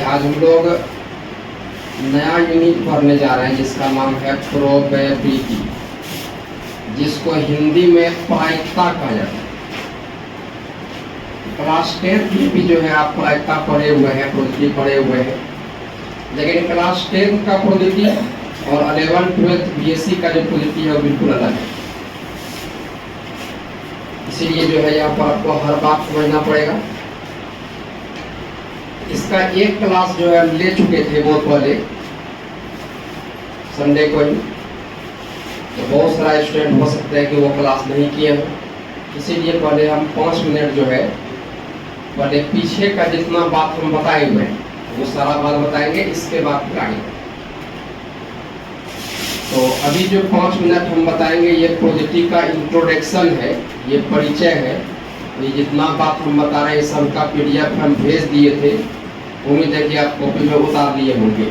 आज हम लोग नया यूनिट पढ़ने जा रहे हैं जिसका नाम है प्रोबेबिलिटी, जिसको हिंदी में प्रायिकता कहा जाता है। क्लास 10 में भी जो है आप प्रायिकता पढ़े हुए हैं, प्रोबेबिलिटी पढ़े हुए हैं, लेकिन क्लास 10 का प्रोबेबिलिटी और 11, 12 बीएससी का जो प्रोबेबिलिटी है वो बिल्कुल अलग है। इसीलिए जो है यहाँ पर आपको हर बात समझना पड़ेगा। इसका एक क्लास जो है हम ले चुके थे बहुत पहले, संडे को ही, तो बहुत सारा स्टूडेंट हो सकते हैं कि वो क्लास नहीं किए हो। इसीलिए पहले हम 5 मिनट जो है पहले पीछे का जितना बात हम बताए हुए हैं वो सारा बात बताएंगे, इसके बाद फिर आगे। तो अभी जो 5 मिनट हम बताएंगे ये प्रोजेक्टिव का इंट्रोडक्शन है, ये परिचय है। ये जितना बात हम बता रहे हैं सबका पीडीएफ हम भेज दिए थे, उम्मीद है कि आप कॉपी में उतार लिए होंगे।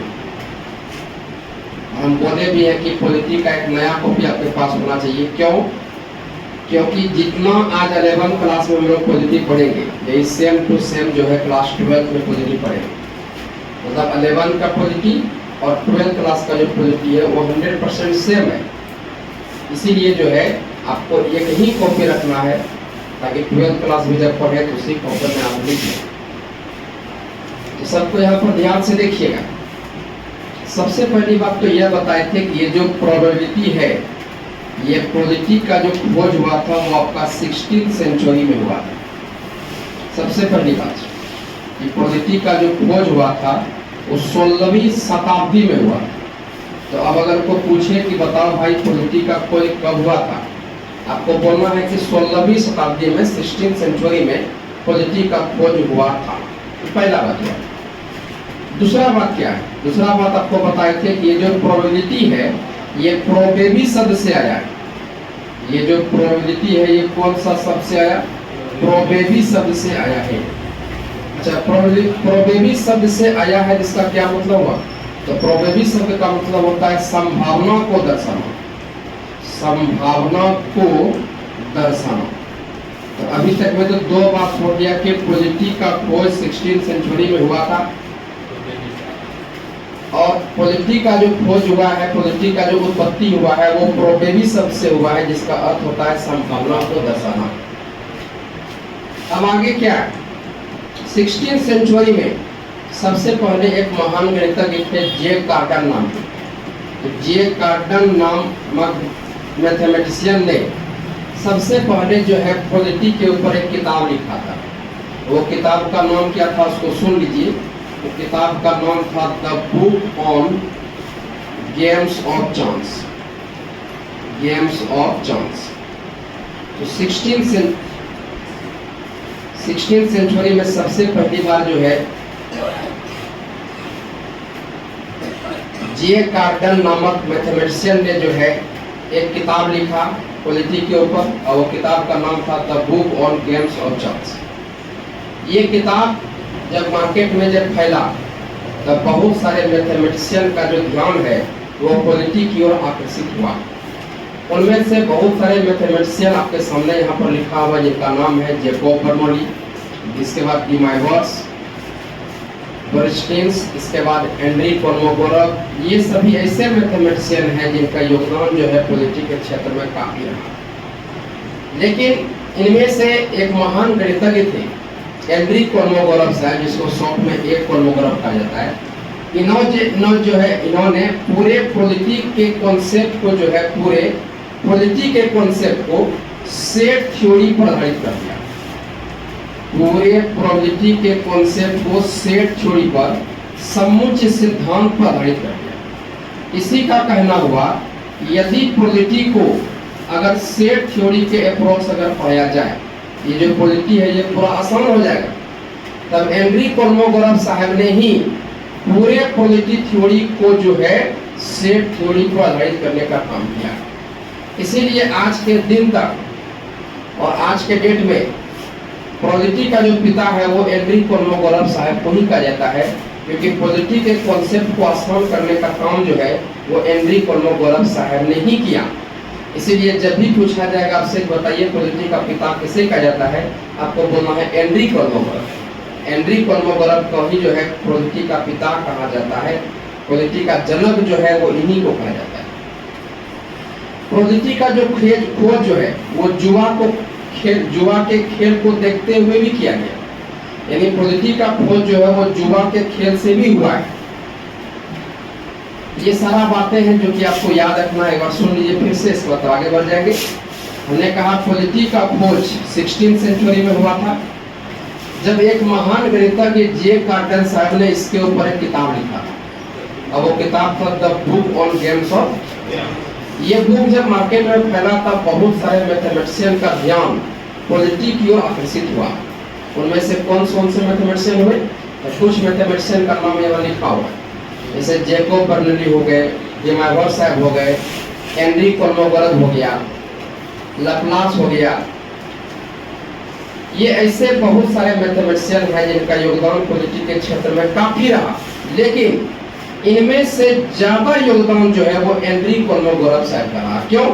हम बोले भी हैं कि पॉलिटी का एक नया कॉपी आपके पास होना चाहिए। क्यों? क्योंकि जितना आज 11 क्लास में हम लोग पॉलिटी पढ़ेंगे यही सेम टू सेम जो है क्लास 12 में पॉलिटी पढ़ेंगे। मतलब 11 का पॉलिटी और 12 क्लास का जो पॉलिटी है वो 100% सेम है। इसीलिए जो है आपको एक ही कॉपी रखना है ताकि 12 क्लास में जब पढ़े तो उसी कॉपी में आप लिख लें। तो सबको यहाँ पर ध्यान से देखिएगा। सबसे पहली बात तो यह बताए थे कि ये जो प्रोबेबिलिटी है, ये प्रोबेबिलिटी का जो खोज हुआ था वो आपका 16th सेंचुरी में हुआ था। सबसे पहली बात, ये प्रोबेबिलिटी का जो खोज हुआ था वो 16वीं शताब्दी में हुआ। तो अब अगर कोई पूछे कि बताओ भाई प्रोबेबिलिटी का खोज कब हुआ था, आपको बोलना है कि 16वीं शताब्दी में 16th सेंचुरी में प्रोबेबिलिटी का खोज हुआ था। तो पहला बात हुआ। दूसरा बात क्या है? दूसरा बात आपको बताए थे कि ये जो प्रोबेबिलिटी है ये प्रोबेबी शब्द से आया है। ये जो प्रोबेबिलिटी है ये कौन सा शब्द से आया? प्रोबेबी शब्द से आया है। अच्छा, प्रोबेबी शब्द से आया है, जिसका क्या मतलब हुआ? तो प्रोबेबी शब्द का मतलब होता है संभावना को दर्शाना, संभावना को दर्शाना। तो अभी तक में तो दो बात हो गया कि प्रोबेबिलिटी का खोज 16th सेंचुरी में हुआ था और प्रोबेबिलिटी का जो खोज हुआ है, प्रोबेबिलिटी का जो उत्पत्ति हुआ है वो प्रोबेबी शब्द से हुआ है, जिसका अर्थ होता है संभावना को दर्शाना। अब आगे क्या है? 16th सेंचुरी में सबसे पहले एक महान गणितज्ञ थे जे कार्डन नाम के। तो जे कार्डन नामक मैथमेटिशियन ने सबसे पहले जो है प्रोबेबिलिटी के ऊपर एक किताब लिखा था। वो किताब का नाम क्या था उसको सुन लीजिए। तो किताब का नाम था the book on games of chance, games of chance. तो 16th सेंचुरी में सबसे पहली बार जो है जे कार्डन नामक मैथमेटिशियन ने जो है एक किताब लिखा प्रोबेबिलिटी के ऊपर, और वो किताब का नाम था the book on games of chance. ये किताब जब मार्केट में जब फैला तब बहुत सारे मैथमेटिशियन का जो ध्यान है वो प्रोबेबिलिटी की ओर आकर्षित हुआ। उनमें से बहुत सारे मैथमेटिशियन आपके सामने यहाँ पर लिखा हुआ, जिनका नाम है जैकोब बर्नौली, इसके बाद डीमाइवर्स, बर्नस्टीन, इसके बाद हेनरी कोलमोगोरोव। ये सभी ऐसे मैथमेटिशियन हैं जिनका योगदान जो है प्रोबेबिलिटी के क्षेत्र में काफी रहा। लेकिन इनमें से एक महान गणितज्ञ थे हेनरी कोलमोगोरोव साहब, जिसको शॉर्ट में एक कोलमोगोरोव कहा जाता है। इन्होंने पूरे प्रोबेबिलिटी के कॉन्सेप्ट को जो है, पूरे प्रोबेबिलिटी के कॉन्सेप्ट को सेट थ्योरी पर आधारित कर दिया। पूरे प्रोबेबिलिटी के कॉन्सेप्ट को सेट थ्योरी पर, समुच्चय सिद्धांत पर आधारित कर दिया। इसी का कहना हुआ यदि प्रोबेबिलिटी को अगर सेट थ्योरी के अप्रोच अगर पढ़ाया जाए, ये जो प्रोबेबिलिटी है ये पूरा आसान हो जाएगा। तब हेनरी कोलमोगोरोव साहब ने ही पूरे प्रोबेबिलिटी थ्योरी को जो है सेट थ्योरी पर आधारित करने का काम किया। इसीलिए आज के दिन तक और आज के डेट में प्रोबेबिलिटी का जो पिता है वो हेनरी कोलमोगोरोव साहब को ही कहा जाता है, क्योंकि प्रोबेबिलिटी के कॉन्सेप्ट को आसान करने का काम जो है वो हेनरी कोलमोगोरोव साहब ने ही किया। इसीलिए जब भी पूछा जाएगा आपसे बताइए प्रोबेबिलिटी का पिता किसे कहा जाता है, आपको बोलना है हेनरी कोलमोगोरोव। हेनरी कोलमोगोरव को ही जो है पॉलिटी का पिता कहा जाता है। पॉलिटी का जनक जो है वो इन्हीं को कहा जाता है। पॉलिटी का जो खोज जो है वो जुआ के खेल को देखते हुए भी किया गया, यानी पॉलिटी का खोज जो है वो जुआ के खेल से भी हुआ है। ये सारा बातें हैं जो कि आपको याद रखना है। एक बार सुन लीजिए फिर से, इसके बाद आगे बढ़ जाएंगे। हमने कहा पॉलिटी का खोज 16वीं सेंचुरी में हुआ था, जब एक महान गणितज्ञ जे कार्टर साहब ने इसके ऊपर एक किताब लिखा था। अब वो किताब था the book on games of. ये बुक जब मार्केट में फैला तब बहुत सारे मैथमेटिशियन का ध्यान पॉलिटी की ओर आकर्षित हुआ। उनमें से कौन से मैथमेटिशियन हुए? तो कुछ मैथमेटिशियन का नाम यहाँ लिखा हुआ है, जैसे जैकोब बर्नौली हो गए, डिमाइवर साहब हो गए, हेनरी कोलमोगोरव हो गया, लैप्लास हो गया। ये ऐसे बहुत सारे मैथमेटिशियन हैं जिनका योगदान पॉलिटी के क्षेत्र में काफी रहा, लेकिन इनमें से ज्यादा योगदान जो है वो हेनरी कोलमोगोरव साहब का रहा। क्यों?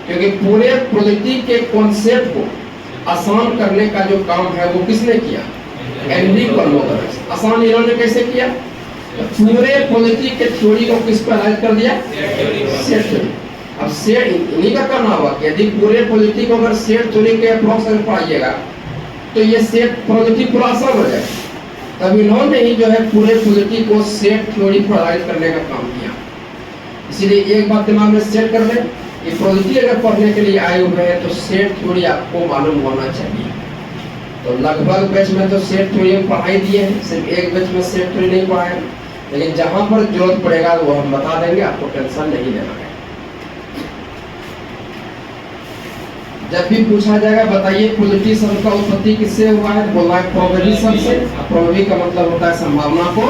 क्योंकि पूरे पॉलिटी के कॉन्सेप्ट को आसान करने का जो काम है वो किसने किया? हेनरी कोलमोगोरव। आसान इन्होंने कैसे किया? पूरे पॉलिटी के थ्योरी को किस पर आधारित कर दिया? Set theory. अब सेट इन्हीं का करना होगा कि यदि पूरे पॉलिटी को अगर सेट थ्योरी के अप्रोच से पढ़ाइएगा तो ये सेट पॉलिटी पूरा आसान हो जाएगा। तब इन्होंने ही जो है पूरे पॉलिटी को सेट थ्योरी पर आधारित करने का काम किया। इसीलिए एक बात दिमाग में सेट कर लें कि पॉलिटी अगर पढ़ने के लिए आए हुए हैं तो सेट थ्योरी आपको मालूम होना चाहिए। तो लगभग बैच में तो सेट थ्योरी पढ़ाई दिए हैं, सिर्फ एक बैच में सेट थ्योरी नहीं पढ़ाए, लेकिन जहां पर जरूरत पड़ेगा वो हम बता देंगे, आपको टेंशन नहीं लेना है। जब भी पूछा जाएगा बताइए पॉलिटी शब्द का उत्पत्ति किससे हुआ है, बोला है प्रोबेबली शब्द से। प्रोबेबली का मतलब होता है संभावना को।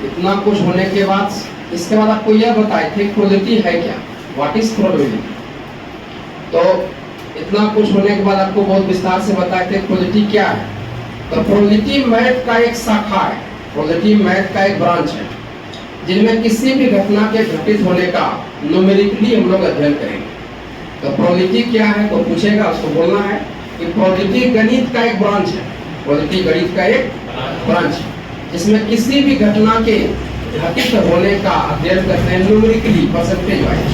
इतना कुछ होने के बाद इसके बाद आपको यह बताए थे प्रोबेबिलिटी है क्या, व्हाट इज प्रोबेबिलिटी। तो इतना कुछ होने के बाद आपको बहुत विस्तार से बताए थे प्रोबेबिलिटी क्या है। तो प्रोबेबिलिटी मैथ का एक शाखा है, प्रोबेबिलिटी मैथ का एक ब्रांच है, जिनमें किसी भी घटना के घटित होने का न्यूमेरिकली हम लोग अध्ययन करेंगे। तो प्रोबेबिलिटी क्या है तो पूछेगा, उसको बोलना है कि प्रोबेबिलिटी गणित का एक ब्रांच है। प्रोबेबिलिटी गणित का एक ब्रांच है जिसमें किसी भी घटना के घटित होने का अध्ययन करते हैं न्यूमेरिकली, परसेंटेज वाइज।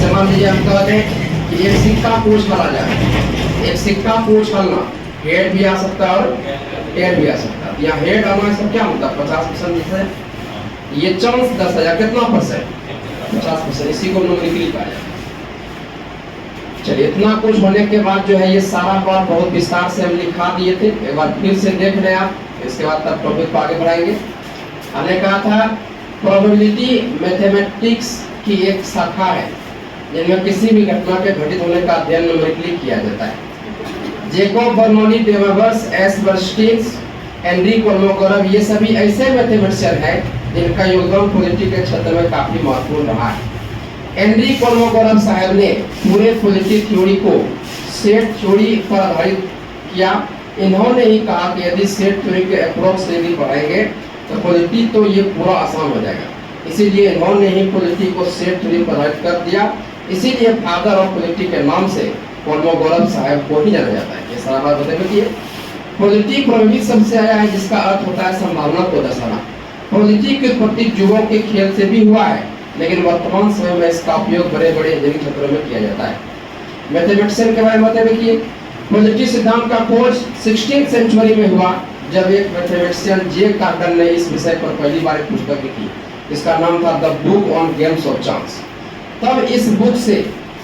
समझ लीजिए, हम कहते हैं कि एक सिक्का को उछाला जाए, एक सिक्का को उछालना हेड भी आ सकता है और टेल भी आ सकता है। यहाँ हेड आना इसका क्या मतलब 50% है, ये चांस 10,000 कितना परसेंट? 50%। इसी को न्यूमेरिकली कहा जाता है। चलिए, इतना कुछ होने के बाद जो है ये सारा बात बहुत विस्तार से हम लिखा दिए थे, एक बार फिर से देख लें आप, इसके बाद तब टॉपिक को आगे बढ़ाएंगे। हमने कहा था प्रोबेबिलिटी मैथमेटिक्स की एक शाखा है जिनमें किसी भी घटना के घटित होने का अध्ययन न्यूमेरिकली किया जाता है। Jacob Bernoulli, de Moivre, S Bernstein, Henry Kolmogorov, ये सभी ऐसे मैथमेटिशियन हैं जिनका योगदान पॉलिटी के क्षेत्र में काफी महत्वपूर्ण रहा है। हेनरी कोलमोगोरव साहब ने पूरे पॉलिटी थ्योरी को सेट थ्योरी पर आधारित किया। इन्होंने ही कहा कि यदि सेट थ्योरी के अप्रोच से यदि पढ़ाएंगे तो पॉलिटी तो ये पूरा आसान हो जाएगा। इसीलिए इन्होंने ही पॉलिटी को सेट थ्योरी पर आधारित कर दिया। इसीलिए फादर ऑफ पॉलिटी के नाम से कोलमोगोरव साहब को ही जाना जाता है। ये सारा बात बताइए। पॉलिटी प्रोबेबिलिटी सबसे आया है जिसका अर्थ होता है संभावना को दर्शाना। पॉलिटी की उत्पत्ति जुओं के खेल से भी हुआ है, लेकिन वर्तमान समय में इसका उपयोग बड़े बड़े इंजीनियरिंग क्षेत्रों में किया जाता है। मैथमेटिशियन के बारे में बताइए। पॉलिटी सिद्धांत का खोज 16वीं सेंचुरी में हुआ जब एक मैथमेटिशियन जे कार्टर ने इस विषय पर पहली बार एक पुस्तक लिखी। इसका नाम था the book on games of chance. तब इस बुक से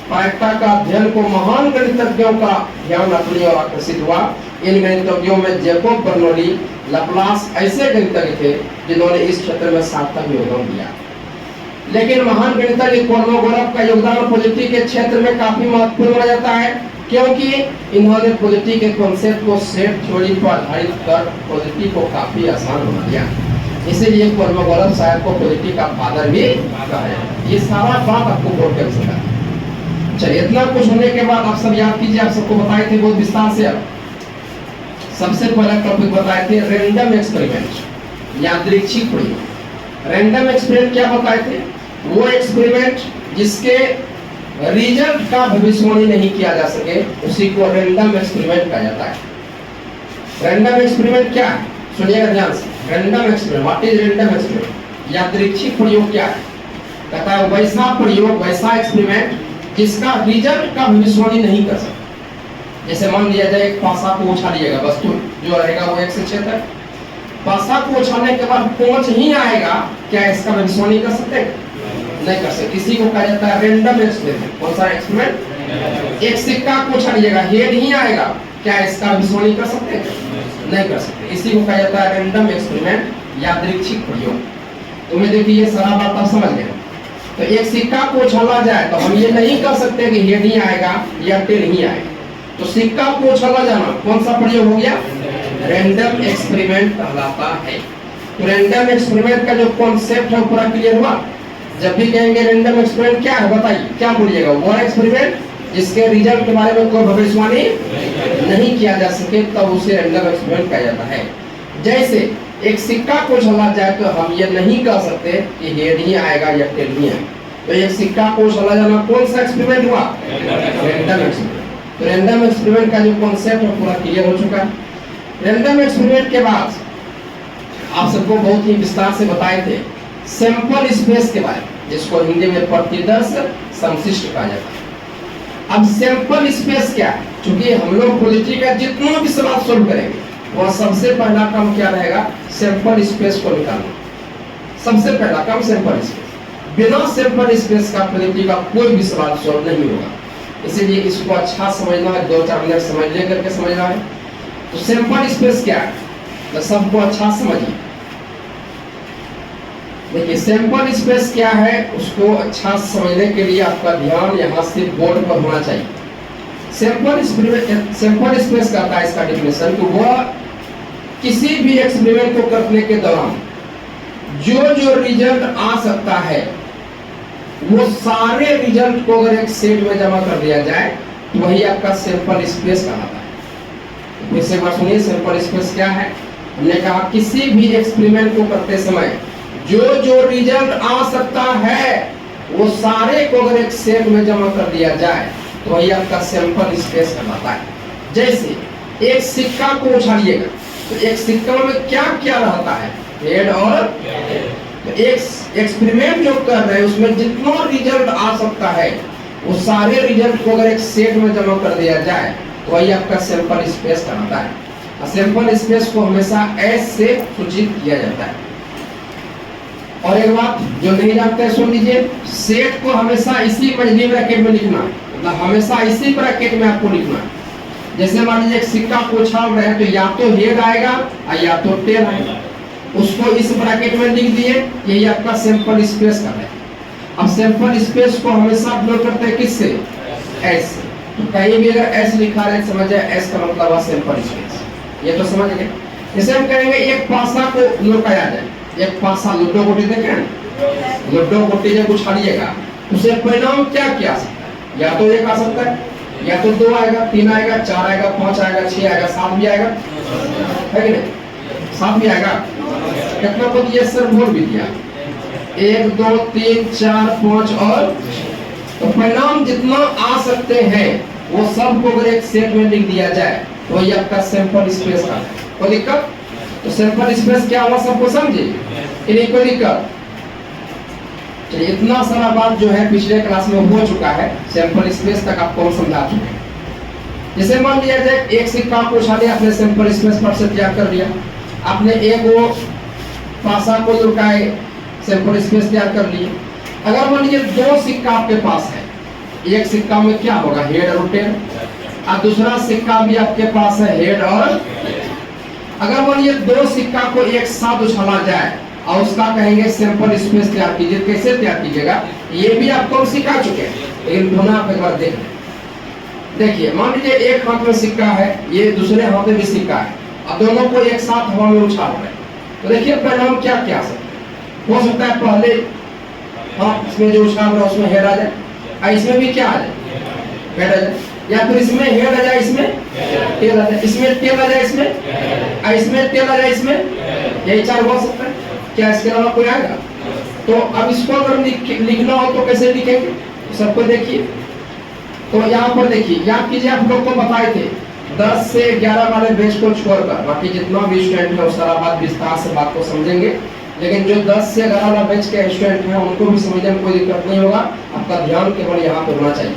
प्रायिकता का अध्ययन को महान गणितज्ञों का ध्यान अपनी ओर आकर्षित हुआ। इन गणितज्ञों में जैकोब बर्नौली, लैप्लास ऐसे गणितज्ञ थे जिन्होंने इस क्षेत्र में सार्थक योगदान दिया। लेकिन महान गणितज्ञ कोलमोगोरव का योगदान पॉलिटी के क्षेत्र में काफी महत्वपूर्ण माना जाता है, क्योंकि इन्होंने पॉलिटी के कॉन्सेप्ट को सेट थ्योरी पर आधारित कर पॉलिटी को काफी आसान बना दिया। इसीलिए कोलमोगोरव साहब को पॉलिटी का फादर भी कहा है। ये सारा बात आपको बोर्ड कर सकता है। चलिए, इतना कुछ होने के बाद आप सब याद कीजिए, आप सबको बताए थे बहुत विस्तार से। अब सबसे पहला टॉपिक बताए थे रैंडम एक्सपेरिमेंट, यादृच्छिक प्रयोग। रैंडम एक्सपेरिमेंट क्या बताए थे? वो एक्सपेरिमेंट जिसके रिजल्ट का भविष्यवाणी नहीं किया जा सके, उसी को रैंडम एक्सपेरिमेंट कहा जाता है। रैंडम एक्सपेरिमेंट क्या है, सुनिएगा ध्यान से। Random experiment, what is random experiment? यादृच्छिक प्रयोग क्या है? कहता है वैसा प्रयोग, वैसा एक्सपेरिमेंट जिसका रिजल्ट का भविष्यवाणी नहीं कर सकता। जैसे मान लिया जाए एक पासा को उछालिएगा, वस्तु जो रहेगा वो 1 से 6 तक, पासा को उछालने के बाद 5 ही आएगा, क्या इसका भविष्यवाणी कर सकते हैं? नहीं कर सकते। इसी को कहा जाता है रैंडम एक्सपेरिमेंट। कौन सा एक्सपेरिमेंट? एक सिक्का को उछालिएगा, हेड ही आएगा, क्या इसका भविष्यवाणी कर सकते हैं? नहीं कर सकते। इसी को कहा जाता है रैंडम एक्सपेरिमेंट, यादृच्छिक प्रयोग। तुम्हें देखिए ये सारा बात आप समझ गए। तो एक सिक्का को उछाला जाए तो हम ये नहीं कर सकते कि हेड ही आएगा या टेल ही आएगा। तो सिक्का को उछाला जाना कौन सा प्रयोग हो गया? रैंडम एक्सपेरिमेंट कहलाता है। तो रैंडम एक्सपेरिमेंट का जो कॉन्सेप्ट है पूरा क्लियर हुआ। जब भी कहेंगे रैंडम एक्सपेरिमेंट क्या है बताइए, क्या बोलिएगा? वो एक्सपेरिमेंट जिसके रिजल्ट के बारे में कोई भविष्यवाणी नहीं किया जा सके, तब उसे रैंडम एक्सपेरिमेंट कहा जाता है। जैसे एक सिक्का को उछाला जाए तो हम ये नहीं कह सकते कि हेड ही आएगा या टेल ही आएगा। तो एक सिक्का को उछाला जाना कौन सा एक्सपेरिमेंट हुआ? Random experiment. तो रैंडम एक्सपेरिमेंट का जो कॉन्सेप्ट है पूरा क्लियर हो चुका है। रैंडम एक्सपेरिमेंट के बाद आप सबको बहुत ही विस्तार से बताए थे सैंपल स्पेस के बारे में, जिसको हिंदी में प्रतिदर्श संशिष्ट कहा जाता है। अब सैंपल स्पेस क्या है? क्योंकि हम लोग पॉलिटी का जितना भी सवाल सोल्व करेंगे वह सबसे पहला काम क्या रहेगा? सैंपल स्पेस को निकालना। सबसे पहला काम सैंपल स्पेस। बिना सैंपल स्पेस का पॉलिटी का कोई भी सवाल सोल्व नहीं होगा। इसीलिए इसको अच्छा समझना है, 2-4 मिनट समझ लेकर के समझना है। तो सैंपल स्पेस क्या है तो सबको अच्छा समझिए। देखिए सैंपल स्पेस क्या है, उसको अच्छा समझने के लिए आपका ध्यान यहाँ से बोर्ड पर होना चाहिए। सैंपल स्पेस का था इसका डेफिनेशन कि वह किसी भी एक्सपेरिमेंट को करने के दौरान जो रिजल्ट आ सकता है वो सारे रिजल्ट को अगर एक सेट में जमा कर दिया जाए तो वही आपका सैंपल स्पेस कहलाता है। फिर से एक बार सुनिए, सैंपल स्पेस क्या है? हमने कहा किसी भी एक्सपेरिमेंट को करते समय जो रिजल्ट आ सकता है वो सारे को अगर एक सेट में जमा कर दिया जाए तो वही आपका सैंपल स्पेस कहलाता है। जैसे एक सिक्का को उछालिएगा तो एक सिक्का में क्या क्या रहता है? हेड और तो एक एक्सपेरिमेंट जो कर रहे हैं उसमें जितना रिजल्ट आ सकता है वो सारे रिजल्ट को अगर एक सेट में जमा कर दिया जाए तो वही आपका सैंपल स्पेस कहलाता है। और सैंपल स्पेस को हमेशा एस से सूचित किया जाता है। और एक बात जो नहीं जानते हैं सुन लीजिए, सेट को हमेशा इसी मजली ब्रैकेट में लिखना है, मतलब हमेशा इसी ब्रैकेट में आपको लिखना है। जैसे मान लीजिए एक सिक्का को उछाल रहे हैं तो या तो हेड आएगा और या तो टेल आएगा, उसको इस ब्रैकेट में लिख दिए, यही आपका सैंपल स्पेस का है। अब सैंपल स्पेस को हमेशा डिनोट करते हैं किससे? एस से। तो कहीं भी अगर एस लिखा है समझ जाए एस का मतलब है सैंपल स्पेस। ये तो समझ गए। जैसे हम कहेंगे एक पासा को लुकाया जाए, एक पासा लूडो गोटी देखे हैं, लूडो गोटी जब उछालिएगा उसे परिणाम क्या क्या आ सकता है? या तो 1 आ सकता है, या तो 2 आएगा, 3 आएगा, 4 आएगा, 5 आएगा, 6 आएगा, 7 भी आएगा, है कि नहीं? 7 भी आएगा। कितना को दिया सर? बोल भी दिया 1 2 3 4 5 और तो परिणाम जितना आ सकते हैं वो सब को अगर एक सेट में लिख दिया जाए तो ये आपका सैंपल स्पेस का है। कोई दिक्कत? तो सैंपल स्पेस क्या हुआ सबको समझे? इन्हीं कोई दिक्कत? चलिए इतना सारा बात जो है पिछले क्लास में हो चुका है, सैंपल स्पेस तक आपको हम समझा चुके हैं। जैसे मान लिया जाए एक सिक्का को उछाले, आपने सैंपल स्पेस पर से तैयार कर लिया, आपने एक वो पासा को लुकाए, सैंपल स्पेस तैयार कर लिए। अगर मान लीजिए 2 सिक्का आपके पास है, एक सिक्का में क्या होगा? हेड और टेल, और दूसरा सिक्का भी आपके पास है हेड और। अगर मान लीजिए 2 सिक्का को एक साथ उछाला जाए और उसका कहेंगे सैंपल स्पेस तैयार कीजिए, कैसे तैयार कीजिएगा ये भी आपको सिखा चुके हैं, लेकिन दोनों आप एक बार देख लें। देखिए मान लीजिए एक हाथ में सिक्का है, ये दूसरे हाथ में भी सिक्का है, और दोनों को एक साथ हवा में उछाल रहे हैं, तो देखिए परिणाम क्या क्या हो सकता है? पहले हाथ इसमें जो उछाल रहा है उसमें हेड आ जाए, और इसमें भी क्या आ जाए? हेड आ जाए, या फिर इसमें हेड आ जाए, इसमें टेल आ जाए, इसमें टेल आ जाए, इसमें टेल आ जाए, इसमें यही 4 हो सकता है। क्या इसके अलावा कोई आएगा? तो अब इसको अगर लिखना हो तो कैसे लिखेंगे? सबको देखिए तो यहाँ पर देखिए, याद कीजिए आप लोग को बताए थे 10 से 11 वाले बैच को छोड़कर बाकी जितना भी स्टूडेंट है वो सारा बात विस्तार से बात को समझेंगे, लेकिन जो 10 से 11 वाला बैच के स्टूडेंट हैं उनको भी समझने में कोई दिक्कत नहीं होगा। आपका ध्यान केवल यहाँ पर होना चाहिए।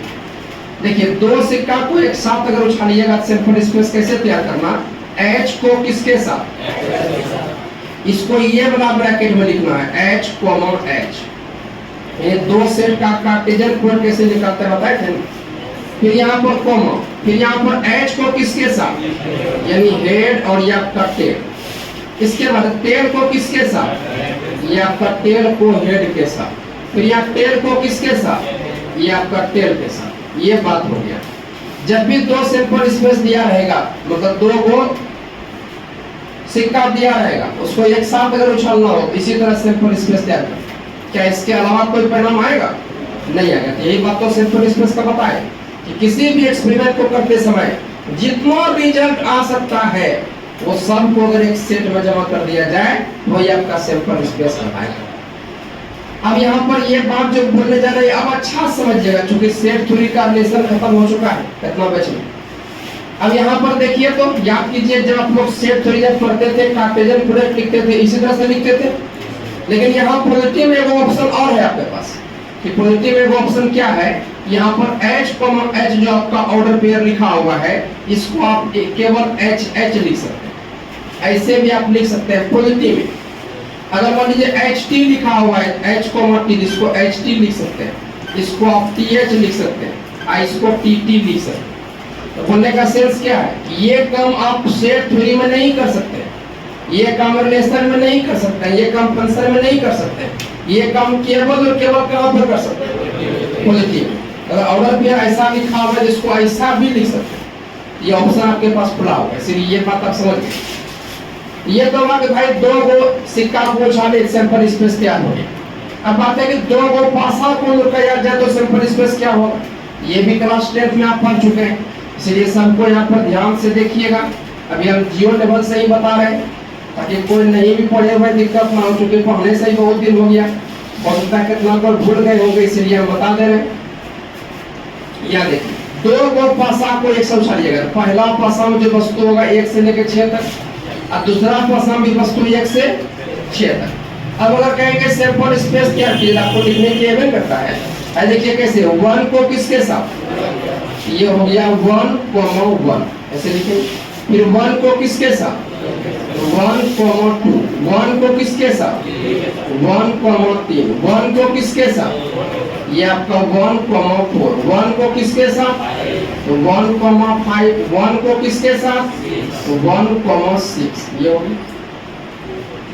देखिए, दो सिक्का को एक साथ अगर उछालिएगा सिंपल स्पेस कैसे तैयार करना, H को किसके साथ, इसको ये वाला ब्रैकेट में लिखना है H, H। ये दो सेट का कार्टेशियन कोड कैसे निकालते हैं बताए थे। फिर यहाँ पर कॉमा, फिर यहाँ पर H को किसके साथ, यानी हेड और ये आपका टेल। इसके बाद टेल को किसके साथ, ये आपका टेल को हेड के साथ। फिर यहाँ टेल को किसके साथ, ये आपका टेल के साथ। ये बात हो गया। जब भी दो सिंपल स्पेस दिया रहेगा, मतलब दो को सिक्का दिया रहेगा, उसको एक साथ अगर उछालना हो इसी तरह सिंपल स्पेस तैयार कर। क्या इसके अलावा कोई परिणाम आएगा? नहीं आएगा। यही बात तो सिंपल स्पेस का बताए कि किसी भी एक्सपेरिमेंट को करते समय जितना रिजल्ट आ सकता है वो सब को अगर एक सेट में जमा कर दिया जाए वही आपका सिंपल स्पेस कहलाएगा। अब यहाँ पर ये बात जो बोलने जा रहे हैं अब अच्छा समझिएगा, क्योंकि सेट थ्योरी का लेसन खत्म हो चुका है कितना बैच में। अब यहाँ पर देखिए तो याद कीजिए, जब आप लोग सेट थ्योरी जब पढ़ते थे कार्टेशियन प्रोडक्ट लिखते थे इसी तरह से लिखते थे, लेकिन यहाँ पॉजिटिव में एक ऑप्शन और है आपके पास कि पॉजिटिव में ऑप्शन क्या है, यहाँ पर H, H जो आपका ऑर्डर पेयर लिखा हुआ है इसको आप केवल H लिख सकते हैं। ऐसे भी आप लिख सकते हैं पॉजिटिव में। अगर मान लीजिए HT लिखा हुआ है H, T, इसको HT लिख सकते हैं, इसको आप TH लिख सकते हैं, इसको TT लिख सकते हैं। तो बोलने का सेंस क्या है, ये काम आप सेट थ्योरी में नहीं कर सकते, ये काम रिलेशन में नहीं कर सकते, ये काम फंक्शन में नहीं कर सकते, ये काम केवल और केवल कहाँ पर कर सकते हैं, पॉजिटिव। अगर ऑर्डर पे ऐसा लिखा हुआ है जिसको ऐसा भी लिख सकते हैं, ये ऑप्शन आपके पास खुला हुआ है। इसलिए ये बात आप समझ गए। ये तो बात भाई दो को सिक्का को उछाले सिंपल स्पेस तैयार हो गया। अब बात है कि दो को पासा को किया जाए तो सिंपल स्पेस क्या होगा, ये भी क्लास 10 में आप पढ़ चुके हैं, इसलिए सबको यहाँ पर ध्यान से देखिएगा। अभी हम जियो लेवल से ही बता रहे हैं ताकि कोई नहीं भी पढ़े हुए दिक्कत ना हो, चूंकि पढ़ने से ही बहुत दिन हो गया, हो सकता है कितना पर भूल गए होंगे, इसलिए हम बता दे रहे हैं। या देखिए, दो को पासा को एक से उछालिएगा, पहला पासा में जो वस्तु होगा 1 से लेकर 6 तक और दूसरा पासा में वस्तु 1 से 6 तक। अब अगर कहेंगे सिंपल स्पेस क्या चीज आपको लिखने की एवं करता है, देखिए कैसे 1 को किसके साथ, ये हो गया 1, 1 ऐसे लिखेंगे। फिर 1 को किसके साथ, 1, 2, 1 को किसके साथ, 1, 3, 1 को किसके साथ, ये आपका 1, 4, 1 को किसके साथ, 1, 5, 1 को किसके साथ, 1, 6। ये होगी,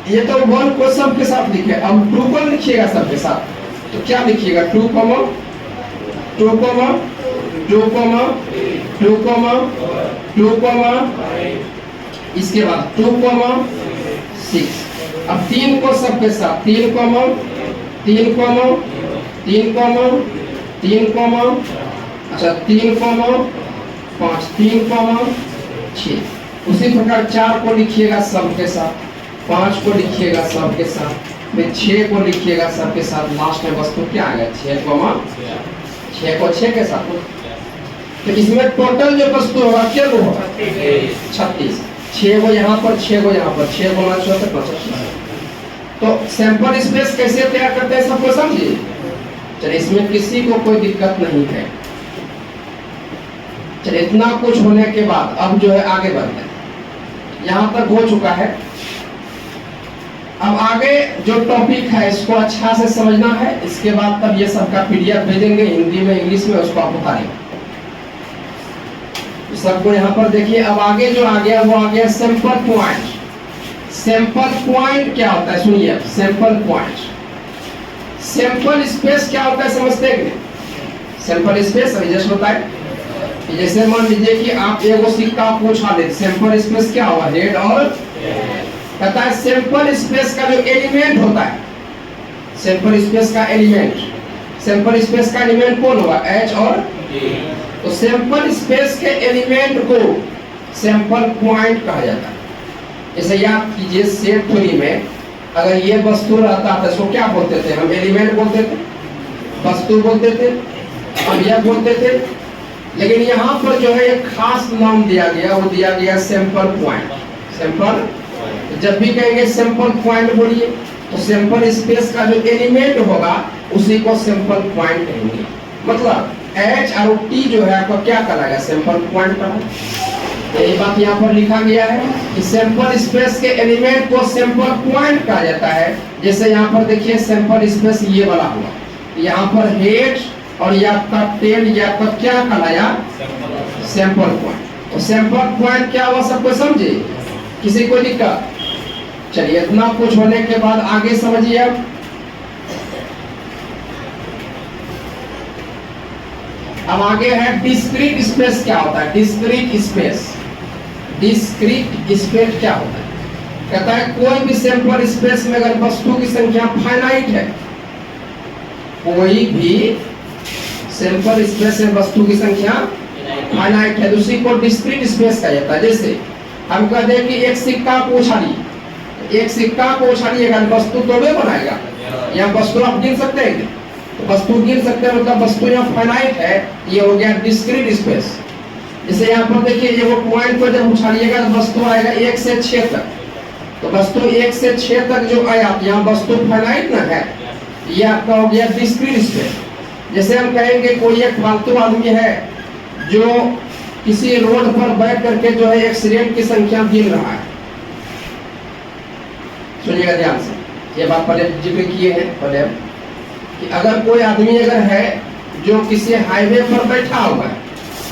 ये तो 1 को सबके साथ लिखे। अब 2 को लिखिएगा सबके साथ, तो क्या लिखिएगा 2, 2, इसके बाद 2, 6। अब 3 को सबके साथ 3, अच्छा 3, 5, 3, 6। उसी प्रकार 4 को लिखिएगा सबके साथ, 5 को लिखिएगा सबके साथ, फिर 6 को लिखिएगा सबके साथ। लास्ट में वस्तु क्या आएगा 6 को 6 के साथ। तो इसमें टोटल जो वस्तु होगा क्या होगा 36। 6 को यहाँ पर, 6 को यहाँ पर, 6 को 64। तो सैंपल स्पेस कैसे तैयार करते हैं सबको समझिए। चलिए, इसमें किसी को कोई दिक्कत नहीं है। चलिए, इतना कुछ होने के बाद अब जो है आगे बढ़ते हैं। यहाँ तक हो चुका है। अब आगे जो टॉपिक है इसको अच्छा से समझना है, इसके बाद तब ये सबका PDF भेजेंगे हिंदी में इंग्लिश में, उसको आप उतारेंगे सबको। यहाँ पर देखिए, अब आगे जो आ गया वो आ गया सैंपल पॉइंट। सैंपल पॉइंट क्या होता है सुनिए, सैंपल पॉइंट। सैंपल स्पेस क्या होता है समझते हैं? सैंपल स्पेस अभी जस्ट बताए, जैसे मान लीजिए कि आप एगो सिक्का को उछाले, सैंपल स्पेस क्या होगा हेड और कहता है सैंपल स्पेस का जो एलिमेंट होता है, सैंपल स्पेस का एलिमेंट, सैंपल स्पेस का एलिमेंट कौन होगा H और तो सैंपल स्पेस के एलिमेंट को सैंपल पॉइंट कहा जाता है। जैसे याद कीजिए सेट थ्योरी में अगर ये वस्तु रहता था इसको क्या बोलते थे हम, एलिमेंट बोलते थे, वस्तु बोलते थे, अवयव बोलते थे, लेकिन यहाँ पर जो है एक खास नाम दिया गया, वो दिया गया सैंपल पॉइंट। सैंपल, जब भी कहेंगे सैंपल पॉइंट बोलिए तो सैंपल स्पेस का जो एलिमेंट होगा उसी को सैंपल पॉइंट कहेंगे। मतलब H और T जो है आपका क्या कहलाएगा, सैंपल पॉइंट का। यही बात यहाँ पर लिखा गया है कि सैंपल स्पेस के एलिमेंट को सैंपल पॉइंट कहा जाता है। जैसे यहाँ पर देखिए सैंपल स्पेस ये वाला हुआ, यहाँ पर हेड और ये आपका टेल, ये आपका क्या कहलाया, सैंपल पॉइंट। तो सैंपल पॉइंट क्या हुआ, सबको समझे, किसी को दिक्कत? चलिए इतना कुछ होने के बाद आगे समझिए। अब आगे है डिस्क्रीट स्पेस क्या होता है। डिस्क्रीट स्पेस, डिस्क्रीट स्पेस क्या होता है? कहता है कोई भी सैंपल स्पेस में अगर वस्तु की संख्या फाइनाइट है, कोई भी सैंपल स्पेस में वस्तु की संख्या फाइनाइट है, दूसरी को डिस्क्रीट स्पेस कहा जाता है। जैसे हम कहते हैं कि एक सिक्का को उछालिए, एक सिक्का को उछालिएगा वस्तु तोड़े बनाएगा, या वस्तु आप गिन सकते हैं, तो वस्तु गिन सकते हैं, मतलब वस्तु यहाँ फाइनाइट है, ये हो गया डिस्क्रीट स्पेस। जैसे यहाँ पर देखिए ये वो पॉइंट को जब उछालिएगा तो वस्तु आएगा 1 से 6 तक, तो वस्तु 1 से 6 तक जो आया यहाँ वस्तु फाइनाइट ना है, ये आपका हो गया डिस्क्रीट स्पेस। जैसे हम कहेंगे कोई एक फालतू आदमी है जो किसी रोड पर बैठ करके जो है एक्सीडेंट की संख्या गिन रहा है। सुनिएगा ध्यान से, ये बात पहले जिक्र किए हैं पहले कि अगर कोई आदमी अगर है जो किसी हाईवे पर बैठा हुआ है,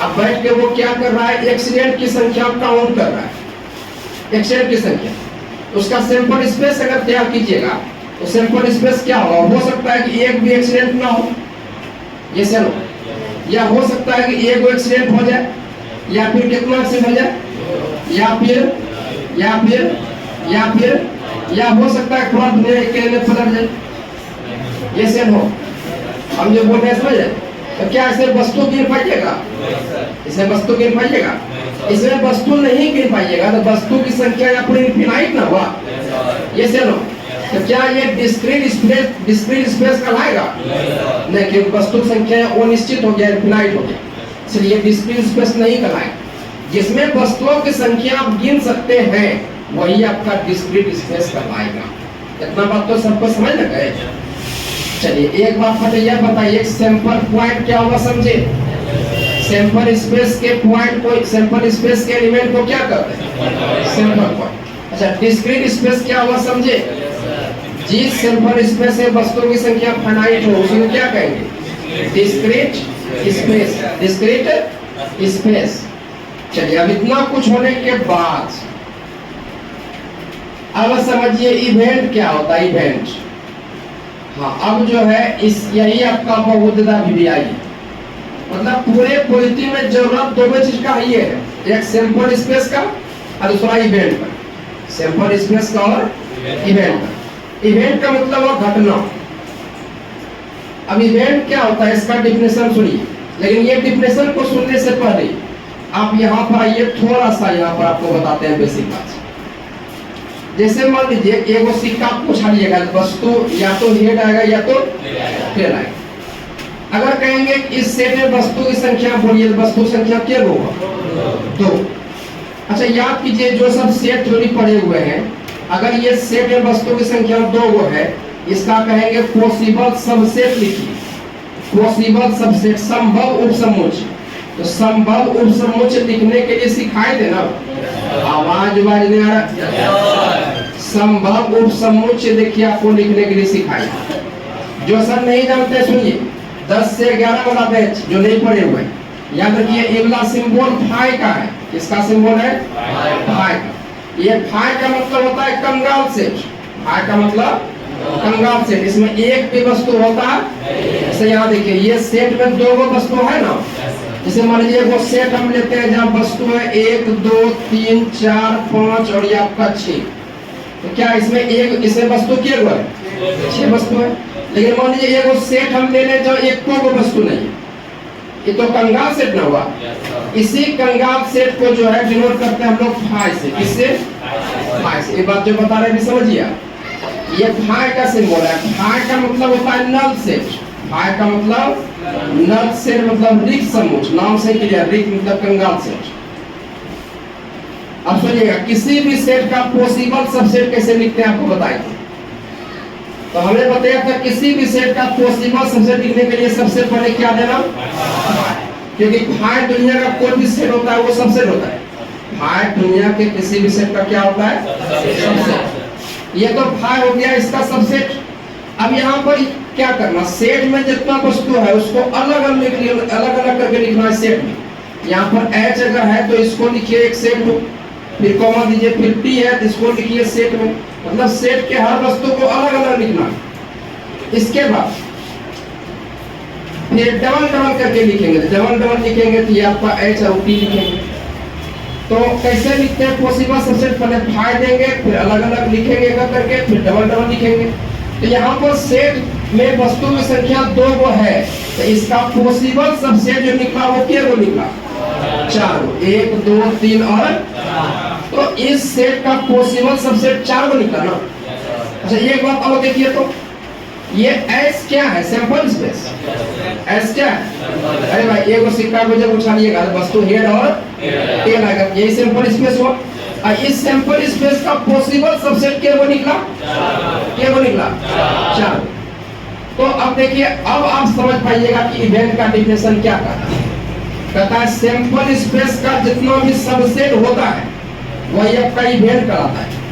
अब बैठ के वो क्या कर रहा है, एक्सीडेंट की संख्या काउंट कर रहा है, एक्सीडेंट की संख्या। उसका सैंपल स्पेस अगर तैयार कीजिएगा तो सैंपल स्पेस क्या होगा, हो सकता है कि एक भी एक्सीडेंट ना हो, ये सर, या हो सकता है कि एक एक्सीडेंट हो जाए, या फिर कितना एक्सीडेंट हो जाए, या हो सकता है थोड़ा पलट जाए, ये सेल हो। हम जो बोल रहे हैं समझ रहे, तो क्या इसे वस्तु गिन पाइएगा, इसे वस्तु गिन पाइएगा, इसमें वस्तु नहीं गिन पाइएगा तो वस्तु की संख्या यहाँ पर इनफिनाइट ना हुआ, ये सेल हो। तो क्या ये डिस्क्रीट स्पेस कहलाएगा? नहीं, क्योंकि वस्तु की संख्या वो निश्चित हो गया, इनफिनाइट हो गया, इसलिए डिस्क्रीट स्पेस नहीं कहलाएगा। जिसमें वस्तुओं की संख्या आप गिन सकते हैं वही आपका डिस्क्रीट स्पेस कहलाएगा। इतना बात तो सबको समझ लग गए। चलिए एक बात बताइए सैंपल पॉइंट क्या होगा, समझे? सैंपल स्पेस के पॉइंट को, सैंपल स्पेस के एलिमेंट को क्या कहते हैं, सैंपल पॉइंट। अच्छा डिस्क्रीट स्पेस क्या होगा, समझे? जिस सैंपल स्पेस से वस्तुओं की संख्या फाइनाइट हो उसको क्या कहेंगे, डिस्क्रीट स्पेस, डिस्क्रीट स्पेस। चलिए अब इतना कुछ होने के बाद अब समझिए इवेंट क्या होता है, इवेंट। हाँ अब जो है इस यही आपका बहुविधता भी आई है, मतलब पूरे पॉलिटी में जरूरत दो चीज का ही है, एक सैंपल स्पेस का और दूसरा इवेंट का। सैंपल स्पेस का और इवेंट का। इवेंट का मतलब वो घटना। अब इवेंट क्या होता है इसका डिफिनेशन सुनिए, लेकिन ये डिफिनेशन को सुनने से पहले आप यहाँ पर आइए, थोड़ा सा यहाँ पर आपको बताते हैं बेसिक बात। जैसे मान लीजिए एक सिक्का आपको उछालिएगा, वस्तु या तो हेड आएगा या तो टेल आएगा। अगर कहेंगे इस सेट में वस्तु की संख्या बोलिए तो वस्तु संख्या क्या होगा, 2। अच्छा याद कीजिए जो सब सेट थ्योरी पढ़े हुए हैं, अगर ये सेट में वस्तु की संख्या 2 है, इसका कहेंगे पॉसिबल सबसेट लिखिए, पॉसिबल सबसेट, संभव उपसमुच्चय। तो संभव उपसमुच्चय लिखने के लिए सिखाए थे ना, आवाज नहीं आ रहा, संभव उपसमुच्चय देखिए आपको लिखने के लिए सिखाए। जो सब नहीं जानते सुनिए, 10 से 11 वाला बैच जो नहीं पढ़े हुए याद रखिए, अगला सिंबल फाई का है, किसका सिंबल है, फाई का। ये फाई का मतलब होता है कंगाल सेट, फाई का मतलब कंगाल सेट, इसमें एक भी वस्तु होता है। जैसे यहाँ देखिए ये सेट में 2 वस्तु है ना, जैसे मान लीजिए वो सेट हम लेते हैं जहाँ वस्तु है 1 2 3 4 5 और ये आपका 6, तो क्या इसमें एक, इसमें वस्तु क्या हुआ है, 6 वस्तु है। लेकिन मान लीजिए एक सेट हम ले लें जो 1 को वस्तु नहीं है, ये तो कंगाल सेट ना हुआ। इसी कंगाल सेट को जो है डिनोट करते हैं हम लोग फाई से, किससे, फाई से। ये बात जो बता रहे हैं समझिए, ये फाई का सिंबल है। फाई का मतलब होता है नल सेट, फाई का मतलब नल सेट मतलब रिक्त समूह, नाम से क्लियर, रिक्त मतलब कंगाल सेट। अब सुनिएगा, किसी भी सेट का पॉसिबल सबसेट कैसे लिखते हैं आपको बताएं। तो हमने बताया था किसी भी सेट का पॉसिबल सबसेट लिखने के लिए सबसे पहले क्या देना, क्योंकि फाई दुनिया का कोई भी सेट होता है वो सबसेट होता है। फाई दुनिया के किसी भी सेट का क्या होता है, सबसेट। ये तो फाई हो गया इसका सबसेट। अब यहाँ पर क्या करना, सेट में जितना वस्तु है उसको अलग अलग करके लिखना है सेट में। यहाँ पर H अगर है तो इसको लिखिए एक सेट में, फिर कॉमा दीजिए, फिर T है तो इसको लिखिए सेट में। मतलब सेट के हर वस्तु को अलग अलग लिखना। इसके बाद फिर डबल डबल करके लिखेंगे, डबल डबल लिखेंगे तो ये आपका H और T लिखेंगे। तो कैसे लिखते हैं पॉसिबल सबसेट, पहले फाई देंगे, फिर अलग अलग लिखेंगे करके, फिर डबल डबल लिखेंगे। तो यहाँ पर सेट में वस्तु की संख्या 2 गो है, तो इसका पॉसिबल सबसेट जो निकला वो क्या गो निकला, 4 गो, 1 2 3 और। तो इस सेट का पॉसिबल सबसेट 4 गो निकला ना। अच्छा एक बात और देखिए, तो ये S क्या है, सैंपल स्पेस। S क्या है, अरे भाई एक सिक्का को जब उठा लिएगा वस्तु हेड और टेल आएगा, यही सैंपल स्पेस हुआ। और इस सैंपल स्पेस का पॉसिबल सबसेट क्या वो निकला, क्या वो निकला, 4। तो अब देखिए, अब आप समझ पाइएगा कि इवेंट का डेफिनेशन क्या कहता है। सैंपल स्पेस का जितना भी सबसेट होता है वही आपका इवेंट कहलाता है।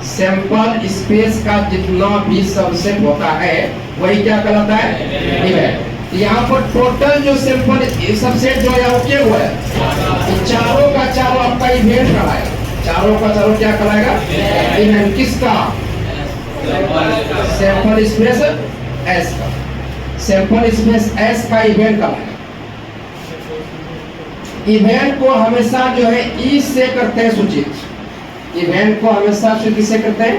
सैंपल स्पेस का जितना भी सबसेट होता है वही क्या कहलाता है, इवेंट। यहाँ पर टोटल जो सैंपल सबसेट जो है वो क्या हुआ है, चारों का चारों आपका इवेंट कहलाएगा। चारों का चारों क्या कहलाएगा, इवेंट। किसका, सैंपल स्पेस S का, सैंपल स्पेस S का इवेंट कहलाएगा। इवेंट को हमेशा जो है ई से करते हैं सूचित। इवेंट को हमेशा सूचित से करते हैं।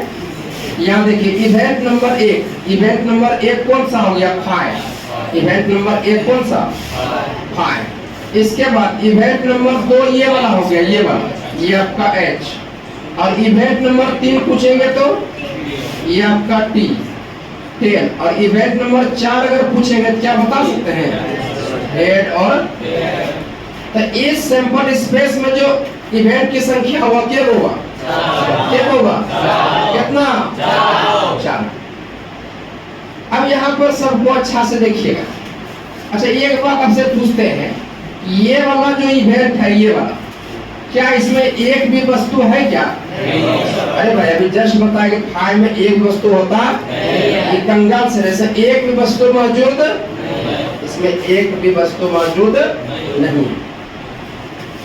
यहाँ देखिए इवेंट नंबर 1, इवेंट नंबर 1 कौन सा हो गया, फाई। इवेंट नंबर 1 कौन सा, फाई। इसके बाद इवेंट नंबर 2 ये वाला हो गया, ये वाला, ये आपका H। और इवेंट नंबर 3 पूछेंगे तो ये आपका T, टेल। और इवेंट नंबर 4 अगर पूछेंगे तो क्या बता सकते हैं, हेड और। तो इस सैंपल स्पेस में जो इवेंट की संख्या हुआ क्या होगा, क्या होगा, कितना, 4। अब यहाँ पर सबको अच्छा से देखिएगा। अच्छा एक बात आपसे पूछते हैं, ये वाला जो इवेंट है, ये वाला, क्या इसमें एक भी वस्तु है क्या, अरे भाई अभी जस्ट बताया कि फाई में एक वस्तु होता है, कंगाल से जैसे एक भी वस्तु मौजूद, इसमें एक भी वस्तु मौजूद नहीं।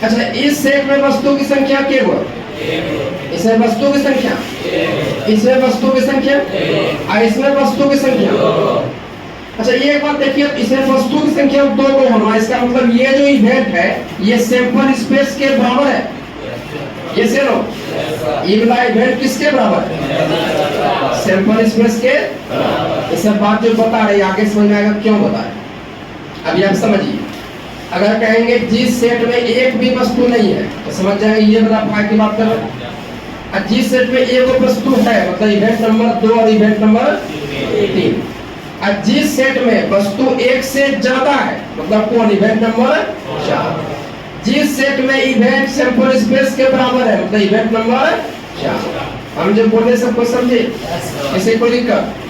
अच्छा इस सेट में वस्तु की संख्या क्या हुआ, इसमें वस्तु की संख्या, इसमें वस्तु की संख्या और इसमें वस्तु की संख्या। अच्छा ये एक बात देखिए, इसमें वस्तु की संख्या 2 को होना, इसका मतलब ये जो इवेंट है ये सैंपल स्पेस के बराबर है। ये से लो, ये वाला इवेंट किसके बराबर है, सैंपल स्पेस के। ये सब बात जो बता रहे आगे समझ में आएगा क्यों बता रहे। अभी आप समझिए, अगर कहेंगे जिस सेट में एक भी वस्तु नहीं है तो समझ जाएंगे ये वाला फाई की बात कर रहे हैं। और जिस सेट में एक वस्तु है मतलब इवेंट नंबर 2 और इवेंट नंबर 3। और जिस सेट में वस्तु एक से ज्यादा है मतलब कौन, इवेंट नंबर 4। जिस सेट में इवेंट सैंपल स्पेस के बराबर है मतलब इवेंट नंबर 4। हम जो बोले सबको समझे, इसे को लिखकर।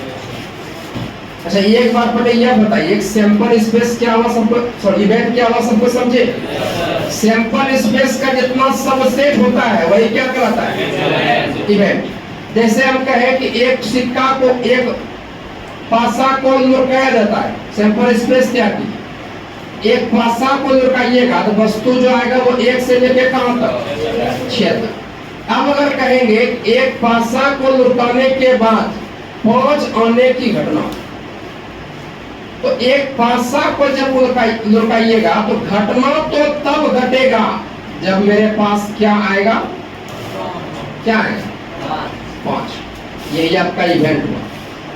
अच्छा एक बात पहले यह बताइए, एक सैंपल स्पेस क्या हुआ सबको, सॉरी इवेंट क्या हुआ सबको समझे। सैंपल स्पेस का जितना सबसेट होता है वही क्या कहलाता है, इवेंट। जैसे हम कहें कि एक सिक्का को, एक पासा को लुढ़काया जाता है, सैंपल स्पेस क्या की, एक पासा को लुढ़काइएगा तो वस्तु जो आएगा वो 1 से लेकर कहां तक, 6 तक। अब अगर कहेंगे एक पासा को लुढ़काने के बाद 5 आने की घटना, तो एक पासा को जब लुढ़काइएगा तो घटना तो तब घटेगा जब मेरे पास क्या आएगा, क्या आएगा, 5। यही आपका इवेंट हुआ।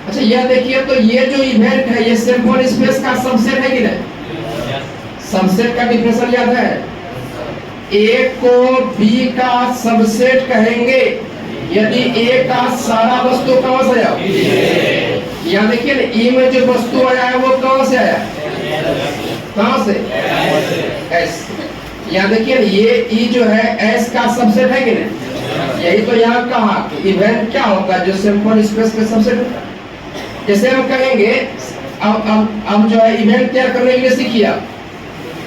अच्छा यह देखिए, तो ये जो इवेंट है ये सैंपल स्पेस का सबसेट है कि नहीं, सबसेट का डिफिनेशन याद है, ए को बी का सबसेट कहेंगे यदि ए का सारा वस्तु कहां से आया, यहाँ देखिए ना, ई में जो वस्तु आया है वो कहां से आया, कहां से, एस। यहाँ देखिए ये ई जो है एस का सबसेट है कि नहीं, यही तो यहाँ कहा कि इवेंट क्या होता है, जो सैंपल स्पेस के सबसेट होता है। जैसे हम कहेंगे अब जो है इवेंट तैयार करने के लिए सीखिए।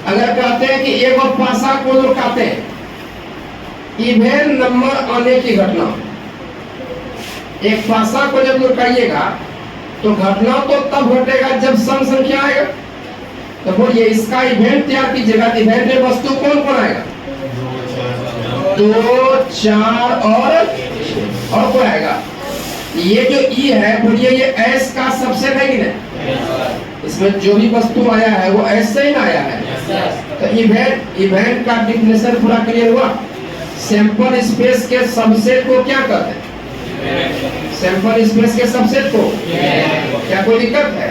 अगर कहते हैं कि एक पासा को रुकाते हैं, इवेंट नंबर आने की घटना, एक पासा को जब रुकाइएगा तो घटना तो तब घटेगा जब सम संख्या आएगा। तो बोलिए इसका इवेंट तैयार कीजिएगा, इवेंट में वस्तु कौन कौन आएगा, 2, 4 और कौन आएगा। ये जो ई है बोलिए ये एस का सबसेट है कि नहीं, इसमें जो भी वस्तु आया है वो एस से ही ना आया है। तो इवेंट का डिफिनेशन पूरा क्लियर हुआ। सैंपल स्पेस के सबसेट को क्या कहते हैं, सैंपल स्पेस के सबसेट को, क्या कोई दिक्कत है।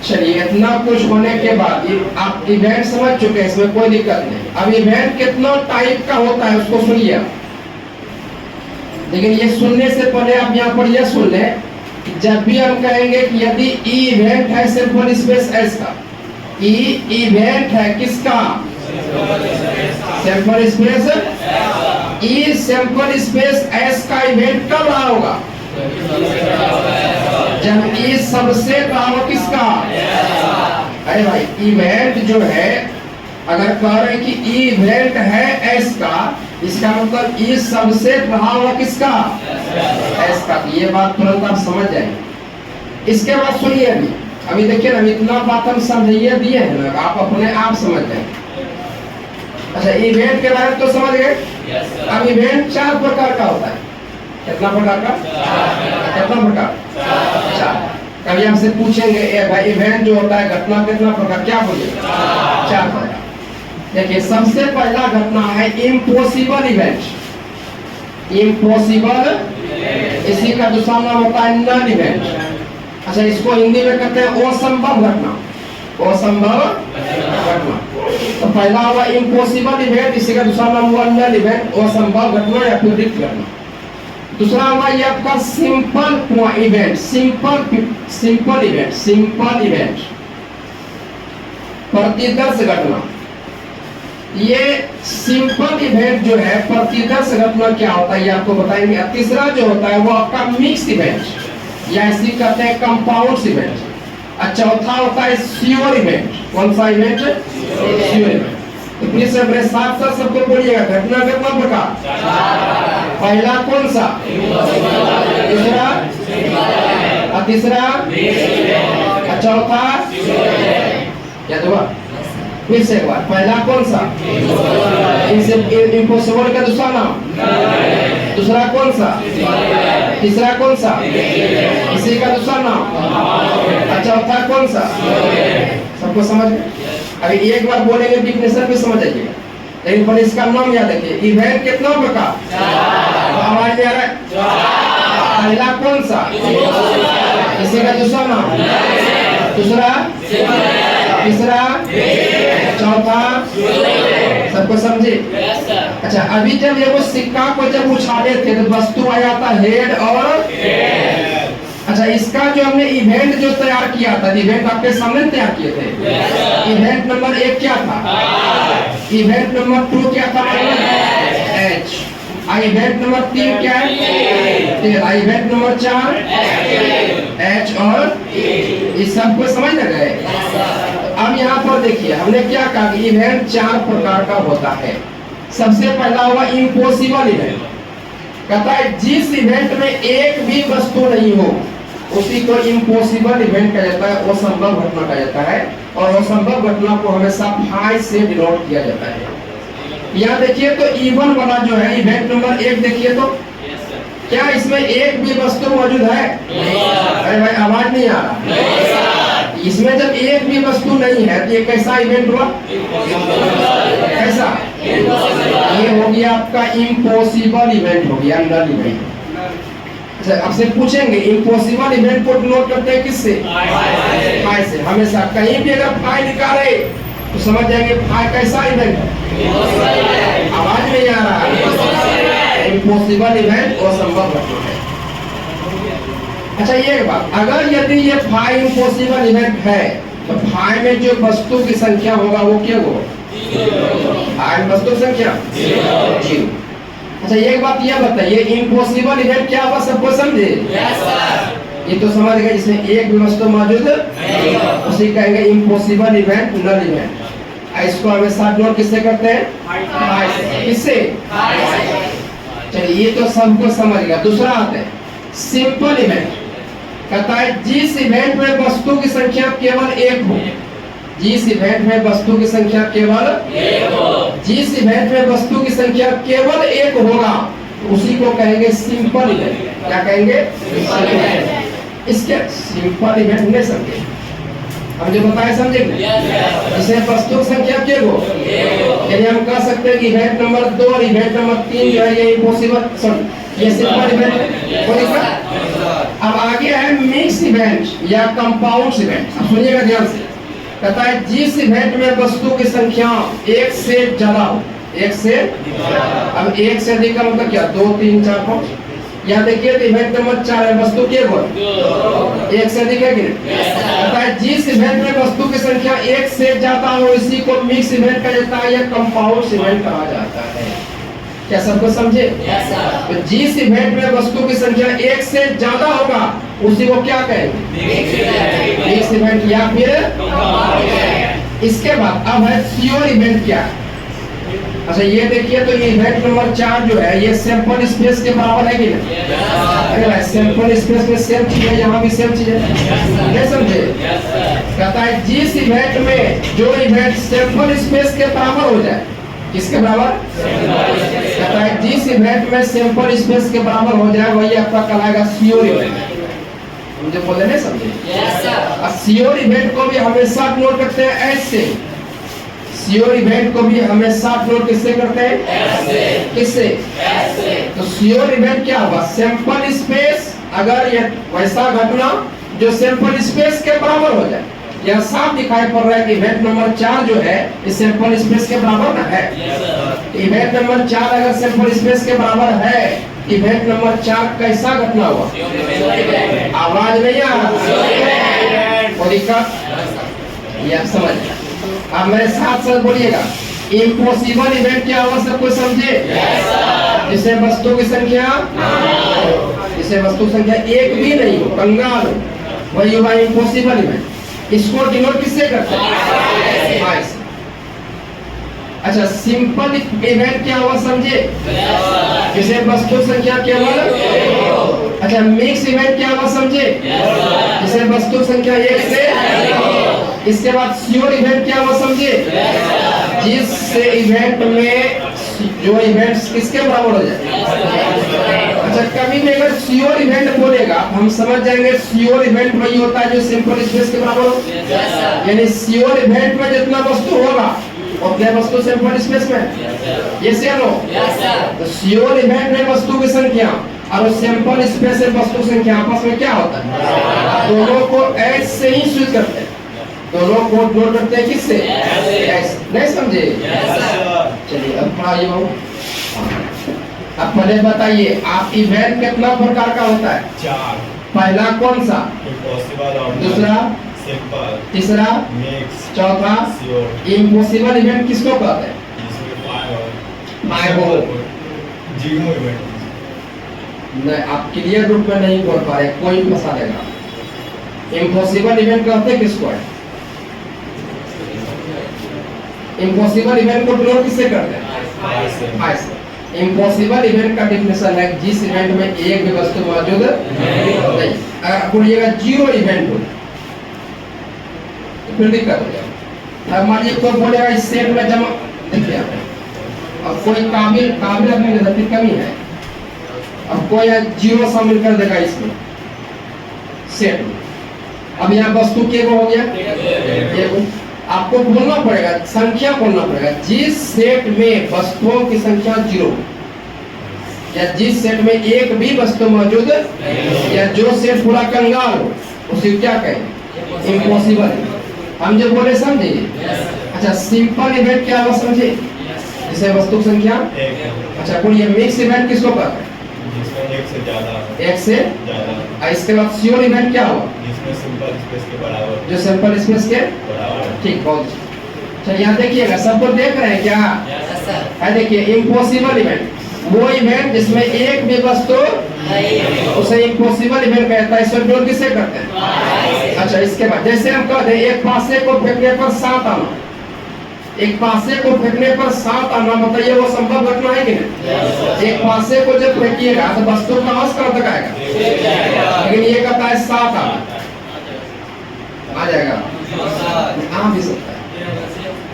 चलिए इतना कुछ होने के बाद आप इवेंट समझ चुके हैं, इसमें कोई दिक्कत नहीं। अब इवेंट कितना टाइप का होता है उसको सुनिए। लेकिन ये सुनने से पहले आप यहाँ पर यह सुन लें, जब भी हम कहेंगे कि यदि ई इवेंट है सैंपल स्पेस एस का, ई इवेंट है किसका, सैंपल स्पेस, ई सैंपल स्पेस एस का इवेंट कब रहा होगा, जब ई सबसेट रहा हो किसका। अरे भाई इवेंट जो है, अगर कह रहे हैं कि ई इवेंट है एस का, इसका मतलब ई सबसेट रहा होगा किसका, एस का। ये बात तुरंत आप समझ जाएंगे। इसके बाद सुनिए, अभी देखिए ना, इतना बात हम समझिए दिए हैं ना, आप अपने आप समझ जाएंगे। अच्छा इवेंट के बारे में तो समझ गए। अब इवेंट 4 प्रकार का होता है। कितना प्रकार का, कितना प्रकार, 4। कभी हमसे पूछेंगे भाई इवेंट जो होता है घटना कितना प्रकार, क्या बोलिए, 4 प्रकार। देखिए सबसे पहला घटना है इम्पॉसिबल इवेंट। इम्पॉसिबल, इसी का दूसरा नाम होता है नॉन इवेंट। अच्छा इसको हिंदी में कहते हैं असंभव घटना, असंभव घटना। तो पहला हुआ इम्पॉसिबल इवेंट, इसी का दूसरा नाम हुआ नॉन इवेंट, असंभव घटना या फिर रिक्त घटना। दूसरा हुआ ये आपका सिंपल इवेंट, सिंपल इवेंट, प्रतिदर्श घटना। ये सिंपल इवेंट जो है, प्रतिदर्श घटना क्या होता है ये आपको बताएंगे। तीसरा जो होता है वो आपका मिक्स इवेंट या इसी कहते हैं कंपाउंड इवेंट। चौथा होता है श्योर इवेंट। कौन सा इवेंट, श्योर इवेंट। तो फिर से अपने साथ साथ सबको बोलिएगा, घटना कितना प्रकार, पहला कौन सा, दूसरा, तीसरा, चौथा, क्या हुआ, फिर से एक बार, पहला कौन सा, इम्पॉसिबल का दूसरा नाम, दूसरा कौन सा, तीसरा कौन सा, इसी का दूसरा नाम, चौथा कौन सा। सबको समझ में। अभी एक बार बोलेंगे डिफिनेशन भी समझ आइएगा, लेकिन पर इसका नाम याद रखिए। इवेंट कितना प्रकार, आवाज नहीं आ रहा है, पहला कौन सा, इसी का दूसरा नाम, दूसरा, तीसरा, चौथा। सबको समझे। अच्छा अभी जब ये वो सिक्का को जब उछाले थे तो वस्तु आया था हेड और, अच्छा इसका जो हमने इवेंट जो तैयार किया था, इवेंट आपके सामने तैयार किए थे। इवेंट नंबर 1 क्या था, इवेंट नंबर 2 क्या था, एच। इवेंट नंबर 3 क्या है, इवेंट नंबर 4 एच और इस सब को समझ ना गए। अब यहाँ पर देखिए हमने क्या कहा कि इवेंट 4 प्रकार का होता है। सबसे पहला हुआ इम्पॉसिबल इवेंट, कहता है जिस इवेंट में एक भी वस्तु नहीं हो उसी को इम्पॉसिबल इवेंट कहा जाता है, असंभव घटना कहा जाता है। और असंभव घटना को हमेशा फाई से डिनोट किया जाता है। यहाँ देखिए तो इवन वाला जो है इवेंट नंबर 1 देखिए तो क्या इसमें एक भी वस्तु मौजूद है, अरे भाई आवाज नहीं आ रहा। इसमें जब एक भी वस्तु नहीं है तो ये कैसा इवेंट हुआ, कैसा, ये हो गया आपका इम्पॉसिबल इवेंट हो गया, नल इवेंट। अच्छा आपसे पूछेंगे इम्पॉसिबल इवेंट को डिनोट करते हैं किससे, फाई से। हमेशा कहीं भी अगर फाई निकाले तो समझ जाएंगे फाई कैसा इवेंट है। आवाज नहीं आ रहा है, इम्पॉसिबल इवेंट असंभव घटना है। अच्छा ये बात, अगर यदि ये फाइव इम्पॉसिबल इवेंट है तो फाइव में जो वस्तु की संख्या होगा वो क्या होगा? फाइव वस्तु संख्या 0। अच्छा एक बात यह बताइए, इम्पॉसिबल इवेंट क्या होगा, सबको समझे? ये तो समझ गए, जिसमें एक भी वस्तु मौजूद उसी कहेंगे इम्पॉसिबल इवेंट, नल इवेंट। इसको हमेशा नोट किससे करते हैं? किससे? चलिए ये तो सबको समझ गया। दूसरा आता है सिंपल इवेंट। कहता है जिस इवेंट में वस्तु की संख्या केवल एक हो, जिस इवेंट में वस्तु की संख्या केवल एक हो, जिस इवेंट में वस्तु की संख्या केवल एक होगा उसी को कहेंगे सिंपल इवेंट। क्या कहेंगे? Simple event. इसके सिंपल इवेंट नहीं समझे, हम जो बताए समझेंगे। जैसे वस्तु की संख्या क्या हो, यानी हम कह सकते हैं कि इवेंट नंबर 2 और इवेंट नंबर 3 जो है ये इम्पॉसिबल, सॉरी ये सिंपल इवेंट। कोई दिक्कत? अब आगे है मिक्स इवेंट या कंपाउंड इवेंट। अब सुनिएगा ध्यान से। कहता है जिस इवेंट में वस्तु की संख्या एक से ज्यादा हो, एक से, अब एक से अधिक का मतलब क्या? 2 3 4 5। यहाँ देखिए तो इवेंट नंबर 4 है, वस्तु के बोल एक से अधिक है कि नहीं? कहता है जिस इवेंट में वस्तु की संख्या एक से ज्यादा हो इसी को मिक्स इवेंट कहा जाता है या कंपाउंड इवेंट कहा जाता है। क्या सबको समझे? तो जिस इवेंट में वस्तु की संख्या एक से ज्यादा होगा उसी को क्या कहेंगे? मिक्स इवेंट या फिर। इसके बाद अब है श्योर इवेंट। क्या? अच्छा ये देखिए तो ये इवेंट नंबर 4 जो है ये सैंपल स्पेस के बराबर है कि नहीं? अरे भाई सैंपल स्पेस में सेम चीज है, यहाँ भी सेम चीज है, नहीं समझे? कहता है जिस इवेंट में जो इवेंट सैंपल स्पेस के बराबर हो जाए, किसके बराबर? कहता है जिस इवेंट में सैंपल स्पेस के बराबर हो जाए वही आपका कहलाएगा श्योर इवेंट। मुझे बोले नहीं समझे? श्योर इवेंट को भी हमेशा नोट करते हैं ऐसे, श्योर इवेंट को भी हमेशा नोट किससे करते हैं? किससे? तो श्योर इवेंट क्या होगा? सैंपल स्पेस, अगर ये वैसा घटना जो सैंपल स्पेस के बराबर हो जाए। यह साफ दिखाई पड़ रहा है कि इवेंट नंबर 4 जो है इस सैंपल स्पेस के बराबर ना है। इवेंट नंबर 4 अगर सैंपल स्पेस के बराबर है, इवेंट नंबर 4 कैसा घटना हुआ? आवाज नहीं आ रहा, ये आप समझ। अब मेरे साथ साथ बोलिएगा इम्पॉसिबल इवेंट क्या होगा, सबको समझे? जिसे वस्तु की संख्या, जिसे वस्तु संख्या एक भी नहीं हो, कंगाल हो, वही हुआ इम्पॉसिबल इवेंट। इसको डिनोट किससे करते हैं? अच्छा सिंपल इवेंट क्या हुआ समझे? जिसे वस्तु संख्या केवल। अच्छा मिक्स इवेंट क्या हुआ समझे? जिसे वस्तु संख्या एक से। इसके बाद श्योर इवेंट क्या हुआ समझे? जिस इवेंट में जो इवेंट्स किसके बराबर हो जाए। अच्छा कभी भी अगर श्योर इवेंट बोलेगा हम समझ जाएंगे श्योर इवेंट वही होता है जो सिंपल स्पेस के बराबर हो। यानी श्योर इवेंट में जितना वस्तु होगा उतने वस्तु सिंपल स्पेस में। ये से नो तो श्योर इवेंट में वस्तु की संख्या और सिंपल स्पेस में वस्तु संख्या आपस में क्या होता है? दोनों को ऐड से ही स्विच करते हैं, दोनों को जोड़ करते हैं किससे? नहीं समझे? चलिए अब पढ़ाइए बाबू। अब पहले बताइए आप इवेंट कितना प्रकार का होता है? 4। पहला कौन सा? दूसरा? सिंपल। तीसरा? मिक्स। चौथा? श्योर। इम्पॉसिबल इवेंट किसको कहते हैं? Zero event. नहीं आप क्लियर रूप में नहीं बोल पा रहे, कोई फंसा देगा। इम्पॉसिबल इवेंट कहते हैं किसको है? इम्पॉसिबल इवेंट को डिनोट किससे करते हैं? इम्पॉसिबल इवेंट का डेफिनेशन है जिस इवेंट में एक भी वस्तु मौजूद नहीं। अगर बोलिएगा जीरो इवेंट हो तो फिर दिक्कत हो जाएगा। अब मान लीजिए कोई बोलेगा इस सेट में जमा, देखिए अब कोई काबिल अपनी गलती कमी है, अब कोई जीरो शामिल कर देगा इसमें सेट में। अब यहाँ वस्तु के हो गया, आपको बोलना पड़ेगा, संख्या बोलना पड़ेगा। जिस सेट में वस्तुओं की संख्या 0 या जिस सेट में एक भी वस्तु मौजूद या जो सेट पूरा कंगाल हो उसे क्या कहें? इम्पॉसिबल। हम जो बोले समझे? अच्छा सिंपल इवेंट क्या हुआ समझे? इसे वस्तु संख्या। एक है, अच्छा कोई ये मिक्स इवेंट किसको कहते हैं? जिसमें एक से ज्यादा है, एक से ज्यादा, इसके बाद श्योर इवेंट क्या हुआ? जिसमें सिंपल स्पेस के बराबर, जो सिंपल स्पेस के बराबर। ठीक, बहुत अच्छा। अच्छा यहाँ देखिएगा, सबको देख रहे हैं क्या? है देखिए, इम्पॉसिबल इवेंट वो इवेंट जिसमें एक भी वस्तु उसे इम्पॉसिबल इवेंट कहता है। इस पर किसे करते हैं? अच्छा इसके बाद जैसे हम कहते हैं एक पासे को फेंकने पर 7 आना, एक पासे को फेंकने पर 7 आना, बताइए वो संभव घटना है कि नहीं? एक पासे को जब फेंकिएगा तो वस्तु का अंश कहाँ तक आएगा? लेकिन ये कहता है 7 आना, आ जाएगा, आ भी सकता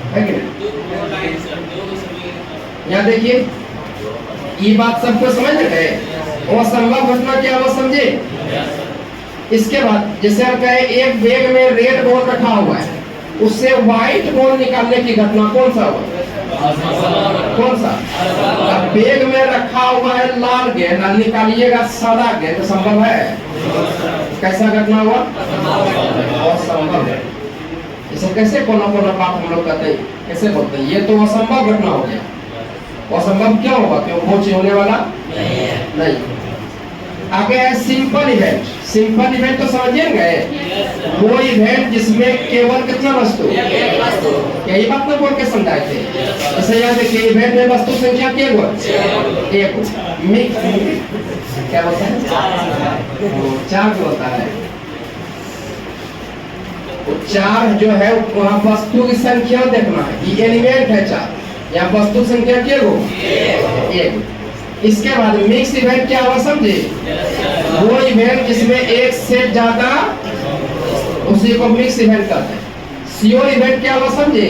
है कि नहीं? यहाँ देखिए ये बात सबको समझ गए, वो संभव घटना क्या वो समझे। इसके बाद जैसे हम कहे एक बैग में रेड बॉल रखा हुआ है, उससे व्हाइट बॉल निकालने की घटना कौन सा हुआ? कौन सा? अब बैग में रखा हुआ है लाल गेंद, निकालिएगा सादा गेंद, तो संभव है? कैसा घटना हुआ? असंभव है। इसे कैसे कोनो कोनो बात हम लोग कहते हैं, कैसे बोलते हैं, ये तो असंभव घटना हो गया। असंभव क्यों होगा? क्यों वो चीज होने वाला नहीं। आगे है सिंपल इवेंट। सिंपल इवेंट तो समझिए गए, वो इवेंट जिसमें केवल कितना वस्तु, यही बात ना बोल के समझाए थे। जैसे यहाँ देखिए इवेंट में वस्तु संख्या केवल एक, क्या बोलता है? 4 होता है। 4 जो है वहाँ वस्तु की संख्या देखना है, ये एलिमेंट है 4, यहाँ वस्तु संख्या क्या हो? एक। इसके बाद मिक्स इवेंट क्या हुआ समझे? वो इवेंट जिसमें एक से ज्यादा, उसी को मिक्स इवेंट कहते हैं। श्योर इवेंट क्या हुआ समझे?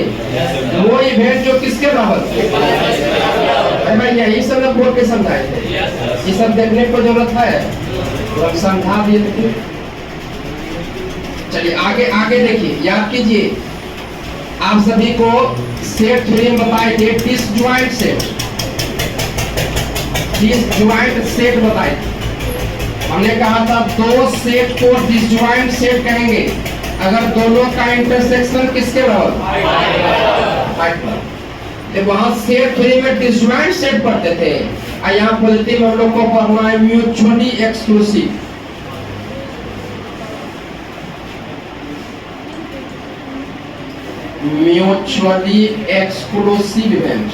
वो इवेंट जो किसके बराबर? भाई यही सब लोग बोल के समझाए थे, ये सब देखने को जरूरत है तो अब समझा दिए थे। चलिए आगे आगे देखिए, याद कीजिए आप सभी को सेट थ्योरम बताए थे, डिसजॉइंट सेट, डिसजॉइंट सेट बताए थे। हमने कहा था दो सेट को डिसजॉइंट सेट कहेंगे अगर दोनों का इंटरसेक्शन किसके बराबर? जब वहां सेट थ्योरम में डिसजॉइंट सेट पढ़ते थे, और यहाँ पॉजिटिव हम लोग को पढ़ना है mutually exclusive. Mutually exclusive event,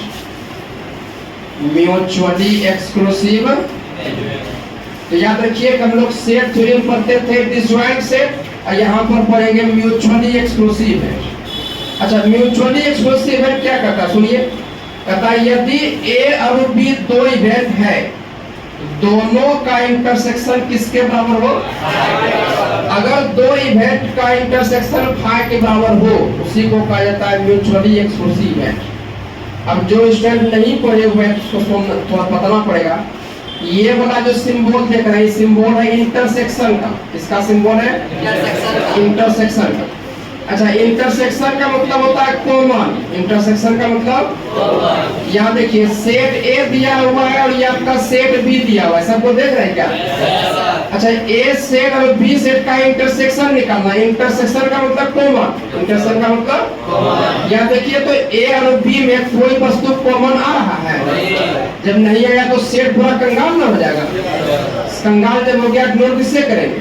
mutually exclusive. तो याद रखिए हम लोग सेट थ्योरम पढ़ते थे डिसजॉइंट सेट, और यहाँ पर पढ़ेंगे म्यूचुअली एक्सक्लूसिव इवेंट। अच्छा म्यूचुअली एक्सक्लूसिव इवेंट क्या करता है सुनिए, कहता है यदि ए और बी दो इवेंट है, दोनों का इंटरसेक्शन किसके बराबर हो? अगर दो इवेंट का इंटरसेक्शन फाई के बराबर हो, उसी को कहा जाता है म्यूचुअली एक्सक्लूसिव इवेंट। अब जो स्टूडेंट नहीं पढ़े हुए उसको थोड़ा बताना पड़ेगा। ये वाला जो सिंबल देख रहे हैं, सिंबल है इंटरसेक्शन का। इसका सिंबल है इंटरसेक्शन का। अच्छा इंटरसेक्शन का मतलब होता है कॉमन, इंटरसेक्शन का मतलब यहाँ देखिए सेट ए दिया हुआ है और ये आपका सेट बी दिया हुआ है, सबको देख रहे हैं क्या? अच्छा ए सेट और बी सेट का इंटरसेक्शन निकालना, इंटरसेक्शन का मतलब कॉमन, इंटरसेक्शन का मतलब यहाँ देखिए तो ए और बी में कोई वस्तु कॉमन आ रहा है, जब नहीं आया तो सेट पूरा कंगाल ना हो जाएगा। कंगाल जब हो गया इग्नोर किससे करेंगे?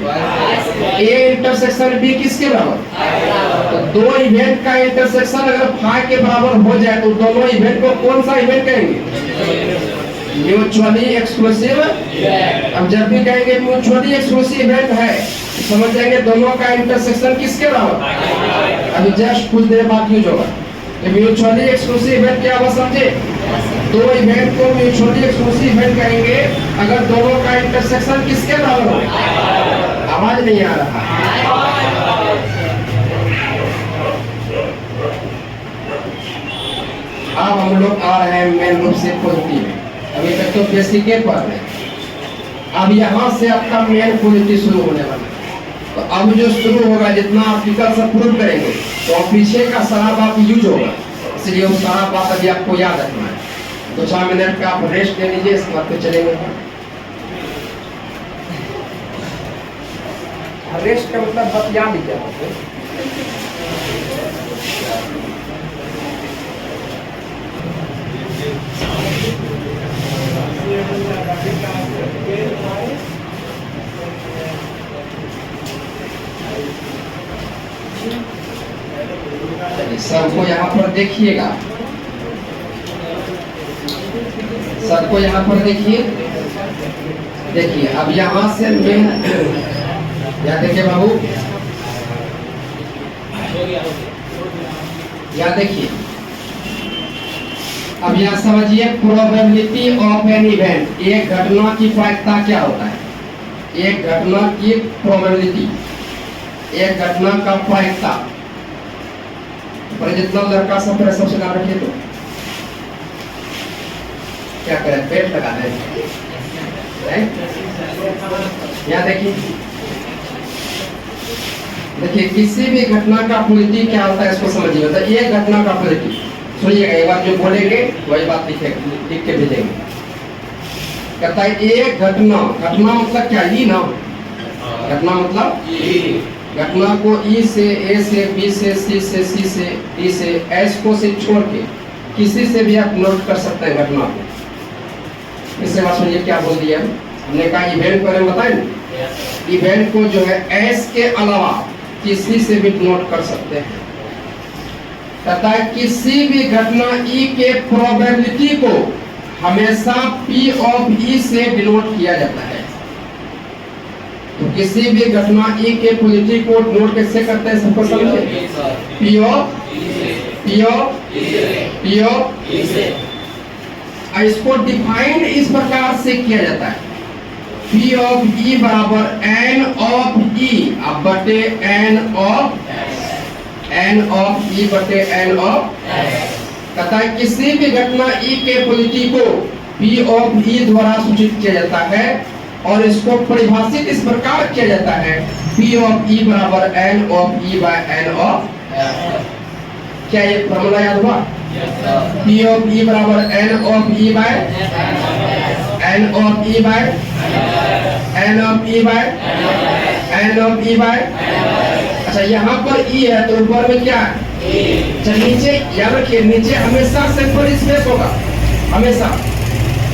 ए इंटरसेक्शन बी किसके बराबर? तो दो इवेंट का इंटरसेक्शन अगर फाई के बराबर हो जाए तो दोनों इवेंट को कौन सा इवेंट कहेंगे? Mutually exclusive. अब जब भी कहेंगे म्यूचुअली एक्सक्लूसिव इवेंट है, समझ जाएंगे दोनों का इंटरसेक्शन किसके बराबर। अभी जस्ट कुछ देर बाद यूज होगा। म्यूचुअली एक्सक्लूसिव इवेंट क्या हुआ समझे? दो इवेंट को म्यूचुअली एक्सक्लूसिव इवेंट कहेंगे अगर दोनों का इंटरसेक्शन किसके बराबर हो। आवाज नहीं आ रहा। अब हम लोग आ रहे हैं मेन रूप से पॉजिटिव। अभी तक तो बेसिक पढ़ रहे हैं, अब यहाँ से आपका मेन पॉजिटिव शुरू होने वाला है। तो अब जो शुरू होगा, जितना आर्टिकल से प्रूव करेंगे तो पीछे का सारा बात यूज होगा, इसलिए वो सारा बात अभी आपको याद रखना है। 2-4 मिनट का आप रेस्ट ले लीजिए, इसके बाद चलेंगे। रेस्ट का मतलब बात याद लीजिए आपको। ये चलिए सबको यहाँ पर देखिएगा, सबको यहाँ पर देखिए। देखिए अब यहाँ से मेन, यहाँ देखिए बाबू, यहाँ देखिए। अब यहाँ समझिए प्रोबेबिलिटी ऑफ एन इवेंट, एक घटना की प्रायिकता क्या होता है। एक घटना की प्रोबेबिलिटी, एक घटना का प्रायिकता। पर जितना लड़का सब तरह सबसे ना रखिए तो क्या करें, पेट लगा दें। यहाँ देखिए, देखिए किसी भी घटना का प्रोबेबिलिटी क्या होता है इसको समझिए। मतलब एक घटना का प्रोबेबिलिटी, सुनिएगा एक बार जो बोलेंगे वही बात लिख के भेजेंगे। कहता है एक घटना, घटना मतलब क्या, ई ना, घटना मतलब घटना को ई से, ए से, बी से, सी से, सी से, डी से, एस को से छोड़ के किसी से भी आप नोट कर सकते हैं घटना को। इससे बात सुनिए क्या बोल दिया हमने, कहा इवेंट पर बताए, इवेंट को जो है एस के अलावा किसी से भी नोट कर सकते हैं। कहता है किसी भी घटना ई के प्रोबेबिलिटी को हमेशा पी ऑफ ई से डिनोट किया जाता है। तो किसी भी घटना ई के प्रोबेबिलिटी को नोट कैसे करते हैं, सबको समझे, पी ऑफ ई से। इसको डिफाइन इस प्रकार से किया जाता है, पी ऑफ ई बराबर एन ऑफ ई बटे एन ऑफ ई बटे एन ऑफ। कहता है किसी भी घटना ई के प्रोबेबिलिटी को पी ऑफ ई द्वारा सूचित किया जाता है और इसको परिभाषित इस प्रकार किया जाता है, पी ऑफ ई बराबर N of E by N of. क्या ये फॉर्मूला याद हुआ, पी ऑफ ई बराबर N of E by N of E by N of E by N of E by. अच्छा यहाँ पर ई है तो ऊपर में क्या है, नीचे याद रखिए, नीचे हमेशा सेंट्रल स्पेस होगा, हमेशा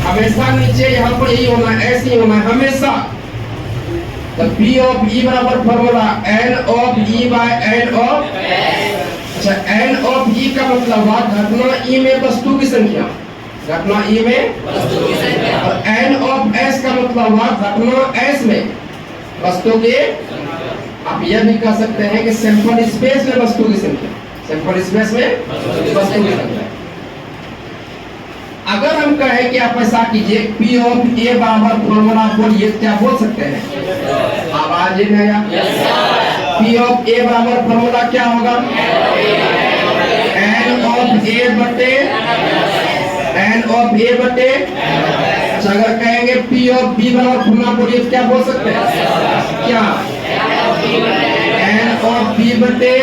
हमेशा नीचे यहाँ पर ई होना है, ऐसे ही होना है हमेशा। तो पी ऑफ ई बराबर formula N of E by N of. अच्छा एन ऑफ ई का मतलब हुआ घटना ई में वस्तु की संख्या, घटना ई में वस्तु की संख्या। और एन ऑफ एस का मतलब हुआ घटना एस में वस्तु की। आप यह भी कह सकते हैं कि सैंपल स्पेस में वस्तु की संख्या, सैंपल स्पेस में वस्तु की संख्या। अगर हम कहें कि आप ऐसा कीजिए, पी ऑफ ए बराबर फॉर्मूला बोलिए, क्या बोल सकते हैं, आवाज ही नहीं आया। पी ऑफ ए बराबर फॉर्मूला क्या होगा, एन ऑफ ए बटे एन ऑफ ए बटे। अच्छा अगर कहेंगे पी ऑफ बी बराबर फॉर्मूला बोलिए, क्या बोल सकते हैं, क्या, एन ऑफ बी बटे।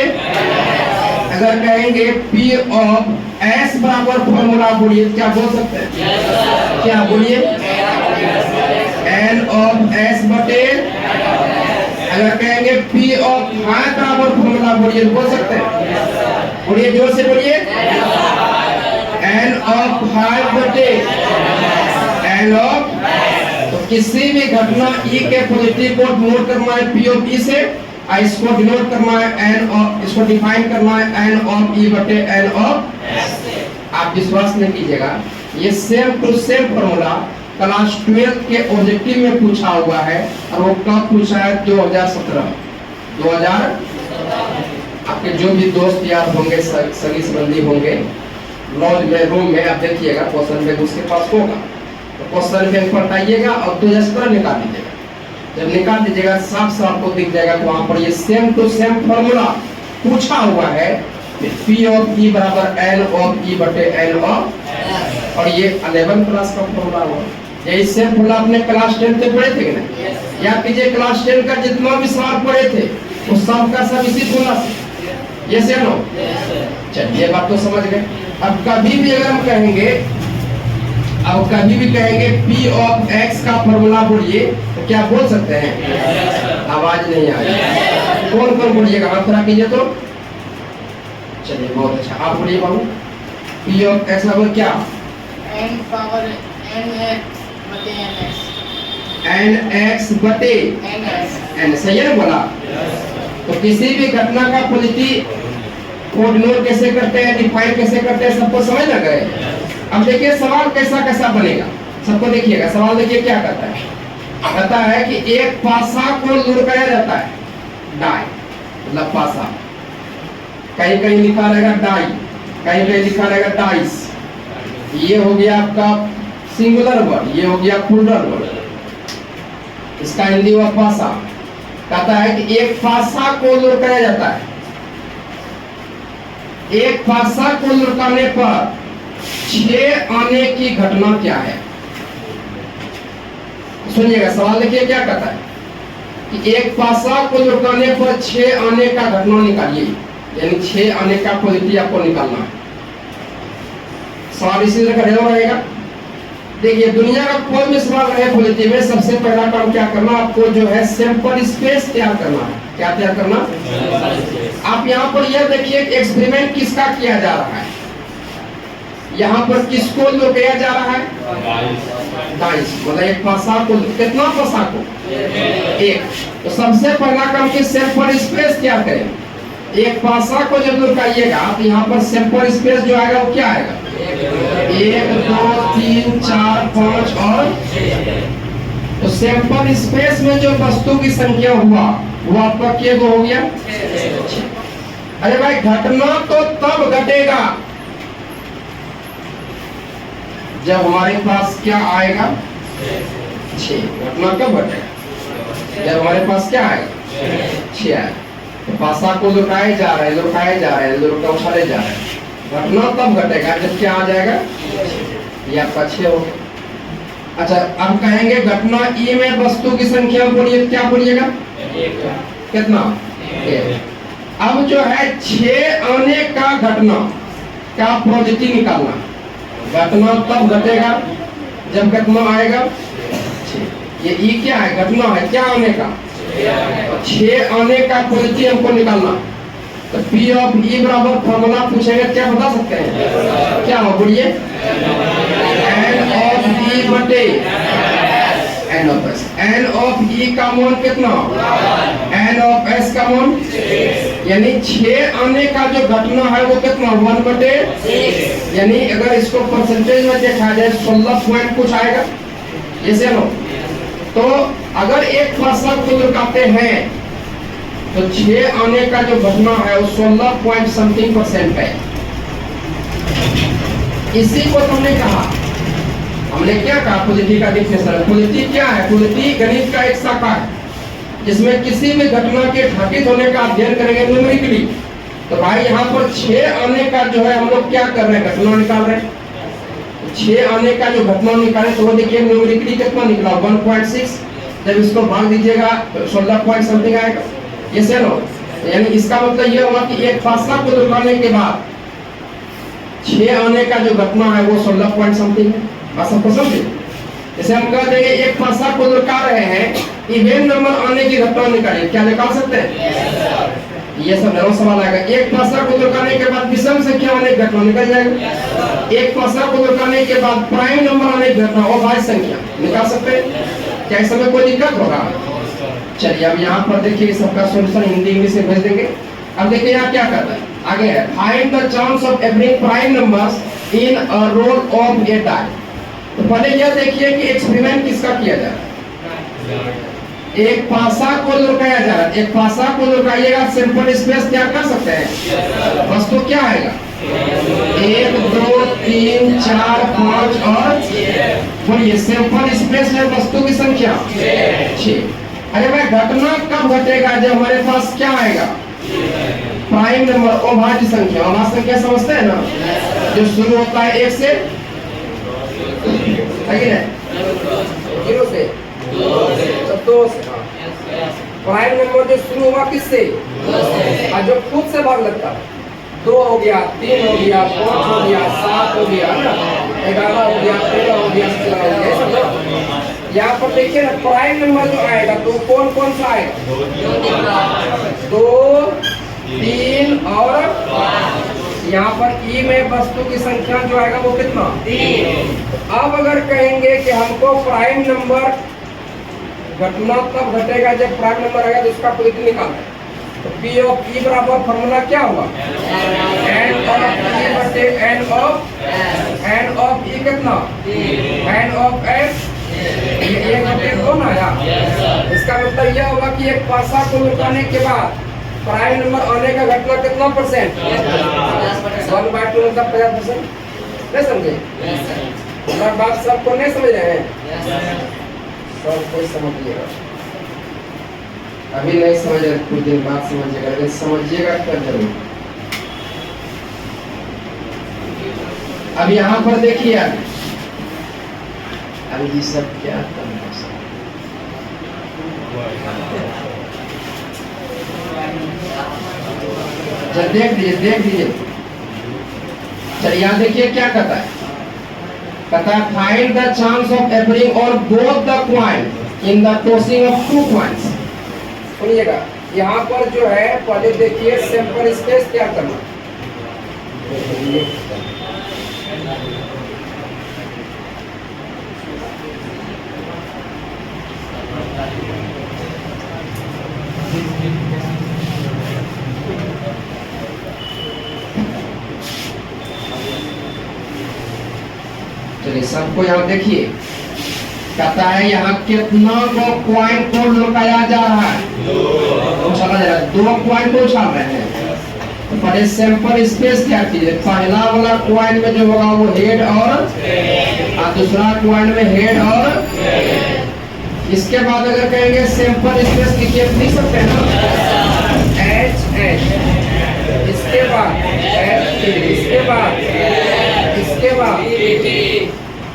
अगर कहेंगे पी ऑफ एस बराबर फॉर्मूला बोलिए, क्या बोल सकते हैं, क्या बोलिए, एन ऑफ एस बटे। अगर कहेंगे पी ऑफ हाई बराबर फॉर्मूला बोलिए, बोल सकते हैं, बोलिए जोर से बोलिए, एन ऑफ हाई बटे एन ऑफ। तो किसी भी घटना ई के पॉजिटिव को नोट करना है पी ऑफ ई से, इसको डिनोट करना है एन ऑफ, इसको डिफाइन करना है एन ऑफ ई बटे एन ऑफ। आप विश्वास नहीं कीजिएगा, ये same to same formula class 12 के ऑब्जेक्टिव में पूछा हुआ है और वो कब पूछा है, 2017। आपके जो भी दोस्त यार होंगे, सगी संबंधी होंगे, लॉज में रूम में आप देखिएगा क्वेश्चन बैंक उसके पास होगा, तो क्वेश्चन बैंक पलटाइएगा और 2017 निकाल दीजिएगा। जब निकाल दीजिएगा साफ साफ आपको दिख जाएगा कि वहां पर ये सेम टू सेम फॉर्मूला पूछा हुआ है, पी ऑफ ई बराबर एन ऑफ ई बटे एन ऑफ। और ये 11 क्लास का फॉर्मूला हुआ, यही सेम फॉर्मूला अपने क्लास 10 में पढ़े थे कि नहीं, याद कीजिए क्लास 10 का जितना भी सवाल पढ़े थे वो सब का सब इसी फॉर्मूला से, यस या नो। चलिए बात तो समझ गए। अब कभी भी अगर हम कहेंगे, अब कभी भी कहेंगे पी ऑफ एक्स का फॉर्मूला बोलिए, तो क्या बोल सकते हैं, आवाज नहीं आ रही, कौन कौन बोलिएगा, आप थोड़ा कीजिए तो। चलिए बहुत अच्छा, आप बोलिए बाबू, पी ऑफ एक्स बराबर क्या, n पावर n x बटे ns, एन एक्स बटे ns। एन, सही है ना बोला। तो किसी भी घटना का पॉजिटिव कोड कैसे करते हैं, डिफाइन कैसे करते हैं, सबको समझ लग गए। अब देखिए सवाल कैसा कैसा बनेगा, सबको देखिएगा। सवाल देखिए क्या करता है, कहता है कि एक पासा को लुढ़काया जाता है, डाई मतलब पासा, कहीं कहीं लिखा रहेगा डाई, कहीं कहीं लिखा रहेगा डाइस। ये हो गया आपका सिंगुलर वर्ड, ये हो गया प्लूरल वर्ड। इसका हिंदी हुआ पासा। कहता है कि एक पासा को लुढ़काया जाता है, एक पासा को लुढ़काने पर 6 आने की घटना क्या है। सुनिएगा सवाल देखिए क्या कहता है कि एक पासा को लुढ़काने पर 6 आने का घटना निकालिए, यानी 6 आने का पॉजिटिव आपको निकालना है। सवाल इसी तरह का रहेगा। देखिए दुनिया का कोई भी सवाल रहे पॉजिटिव में, सबसे पहला काम क्या करना, आपको जो है सैंपल स्पेस तैयार करना है। क्या तैयार करना? आप यहाँ पर यह देखिए एक्सपेरिमेंट किसका किया जा रहा है, यहाँ पर किसको लुढ़काया जा रहा है, डाइस, मतलब एक पासा को। कितना पासा को? एक। तो सबसे पहला काम कि सैंपल स्पेस तैयार करें। एक पासा को जब लुढ़काइएगा तो यहाँ पर सैंपल स्पेस जो आएगा वो क्या आएगा, 1 2 3 4 5 और 6। तो सैंपल स्पेस में जो वस्तु की संख्या हुआ वो आपका क्या हो गया, 6। अरे भाई घटना तो तब घटेगा जब हमारे पास क्या आएगा, 6। घटना कब घटेगा, जब हमारे पास क्या आएगा, 6 आएगा। तो पासा को लुढ़काए जा रहे हैं, लुढ़काए जा रहे हैं, उछाले जा रहे हैं। घटना तब घटेगा जब क्या आ जाएगा, ये आपका 6 हो गया। अच्छा अब कहेंगे घटना ई में वस्तु की संख्या बोलिए, क्या बोलिएगा, कितना, 1। अब जो है 6 आने का घटना का पॉजिटिव निकालना। घटना तब घटेगा जब घटना आएगा 6। ये ई क्या है, घटना है, क्या आने का, 6 आने का पॉजिटिव हमको निकालना। तो P ऑफ E बराबर फॉर्मूला पूछेगा, क्या बता सकते हैं, क्या हो बोलिए, N ऑफ E बटे N of S। N of E का मान कितना, N ऑफ S का मान, यानी 6 आने का जो घटना है वो कितना, 1 बटे। यानी अगर इसको परसेंटेज में देखा जाए 16 पॉइंट कुछ आएगा, ये से नो। तो अगर एक पासा को लुढ़काते हैं तो 6 आने का जो घटना है वो 16 पॉइंट समथिंग % है। इसी को तुमने कहा, हमने क्या कहा, पॉजिटिव का डिफिनेशन। पॉजिटिव क्या है, पॉजिटिव गणित का एक शाखा है जिसमें किसी भी घटना के घटित होने का अध्ययन करेंगे न्यूमेरिकली। तो भाई यहाँ पर 6 आने का जो है हम लोग क्या कर रहे हैं, घटना निकाल रहे हैं। 6 आने का जो घटना निकाले तो वो देखिए न्यूमेरिकली कितना निकला, 1.6। जब इसको भाग दीजिएगा तो 16 पॉइंट समथिंग आएगा, ये से नो। यानी इसका मतलब ये हुआ कि एक पासा को लुढ़काने के बाद 6 आने का जो घटना है वो 16 पॉइंट समथिंग है। बात सबको समझे? जैसे हम कह देंगे एक पासा को लुढ़का रहे हैं, इवेन नंबर आने की घटना निकालिए, क्या निकाल सकते हैं, ये सब नया सवाल आएगा। एक पासा को लुढ़काने के बाद विषम संख्या आने की घटना निकल जाएगा। एक पासा को लुढ़काने के बाद प्राइम नंबर आने की घटना और भाज्य संख्या निकाल सकते हैं। क्या इस समय कोई दिक्कत होगा? चलिए अब यहाँ पर देखिए सबका सॉल्यूशन हिंदी इंग्लिश में भेज देंगे। अब देखिए यहाँ क्या करता है, आगे है find the chance of every prime numbers in a roll of a die. तो पहले यह देखिए कि एक्सपेरिमेंट किसका किया जा रहा है, एक पासा को लुढ़काया जा रहा है। एक पासा को लुढ़काइएगा, सैंपल स्पेस क्या कर सकते हैं, वस्तु क्या आएगा, 1 2 3 4 5 और 6। बोलिए सैंपल स्पेस में वस्तु की संख्या 6। अरे भाई घटना कब घटेगा, जब हमारे पास क्या आएगा, प्राइम नंबर और भाज्य संख्या। भाज्य संख्या समझते हैं ना, जो शुरू होता है 1 से, है कि नहीं, 0 से, 2 से। प्राइम नंबर जो शुरू हुआ किससे, और जो खुद से भाग लगता है, 2 हो गया, 3 हो गया, 5 हो गया, 7 हो गया, 11 हो गया, 13 हो गया, 17 हो गया। यहाँ पर देखिए ना प्राइम नंबर जो आएगा तो कौन कौन सा आएगा, 2 3 और 5। यहाँ पर ई में वस्तु की संख्या जो आएगा वो कितना, 3। अब अगर कहेंगे कि हमको प्राइम नंबर घटना तब घटेगा जब प्राइम नंबर आएगा तो इसका पॉजिटिव निकालना है। तो P ऑफ E बराबर फॉर्मूला क्या हुआ, n ऑफ E बटे n ऑफ E कितना, n ऑफ S, ये 1 बटे 2 ना आया। इसका मतलब यह होगा कि एक पासा को लुटाने के बाद प्राइम नंबर आने का घटना कितना परसेंट, 1/2 मतलब 50%। नहीं समझे? हमारा बात सबको नहीं समझ रहे हैं? सब कोई समझिएगा, अभी नहीं समझ रहे कुछ दिन बाद समझिएगा, लेकिन समझिएगा तब जरूर। अब यहाँ पर देखिए आगे, अब ये सब क्या करना है, देख लीजिए। चलिए यहाँ देखिए क्या कहता है, find the chance of appearing on both the coin in the tossing of 2 coins. सुनिएगा, यहाँ पर जो है पहले देखिए सैंपल स्पेस क्या करना, चलिए सबको यहाँ देखिए, कहता है यहाँ कितना को कॉइन को लुटाया जा रहा है, उछाला जा रहा है, 2 कॉइन को उछाल रहे हैं। तो पहले सैंपल स्पेस क्या कीजिए, पहला वाला कॉइन में जो होगा वो हेड और दूसरा कॉइन में हेड और, इसके बाद अगर कहेंगे सैंपल स्पेस लिखिए, लिख सकते हैं ना, H इसके बाद इसके बाद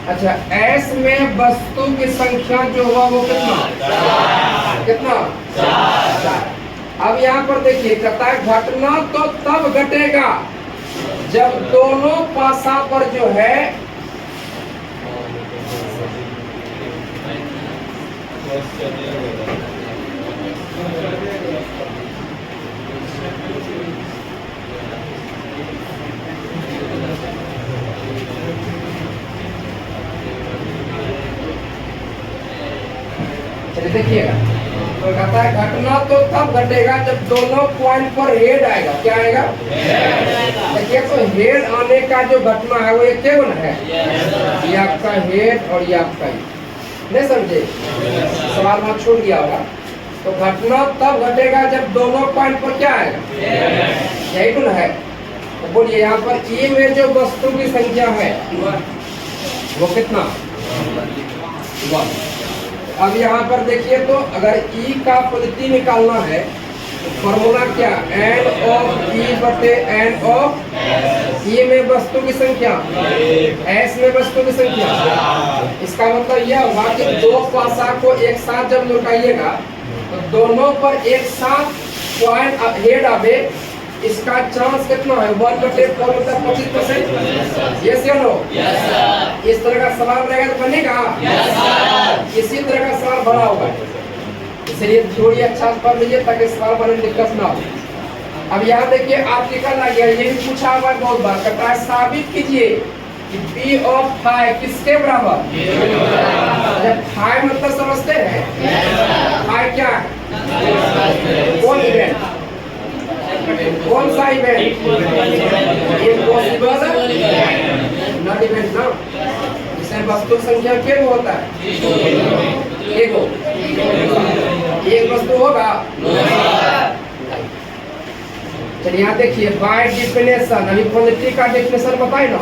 अच्छा S में वस्तु की संख्या जो हुआ वो कितना 4। अब यहाँ पर देखिए कहता है घटना तो तब घटेगा जब दोनों पासा पर जो है देखिएगा, तो कहता है घटना तो तब घटेगा जब दोनों पॉइंट पर हेड आएगा। क्या आएगा? देखिए, तो हेड आने का जो घटना है वो एक केवल है, ये आपका हेड और ये आपका ही। नहीं समझे? सवाल वहां छूट गया होगा। तो घटना तब घटेगा जब दोनों पॉइंट पर क्या आएगा, यही तो है। तो बोलिए यहाँ पर E में जो वस्तु की संख्या है वो कितना, 1। अब यहाँ पर देखिए, तो अगर E का पद्धति निकालना है तो फॉर्मूला क्या, n ऑफ E बटे n ऑफ E में वस्तु की संख्या, S में वस्तु की संख्या। इसका मतलब यह होगा कि 2 पासा को एक साथ जब लुटाइएगा तो दोनों पर एक साथ पॉइंट हेड आवे, इसका चांस कितना है, 1/4 मतलब 25%। यस या नो? इस तरह का सवाल रहेगा तो बनेगा, इसी तरह का सवाल बना होगा, इसलिए थोड़ी अच्छा पढ़ लीजिए ताकि सवाल बनने में दिक्कत ना हो। अब यहाँ देखिए आर्टिकल आ गया, ये भी पूछा हुआ है बहुत बार, कहता है साबित कीजिए कि P ऑफ फाई किसके बराबर। फाई मतलब समझते हैं, फाई क्या है, कौन इवेंट, कौन सा इवेंट, इम्पॉसिबल नॉट इवेंट ना, जिसमें वस्तु संख्या क्या होता है, एक वस्तु होगा। चलिए यहाँ देखिए, बाय डिफिनेशन, अभी क्वांटिटी का डिफिनेशन बताए ना,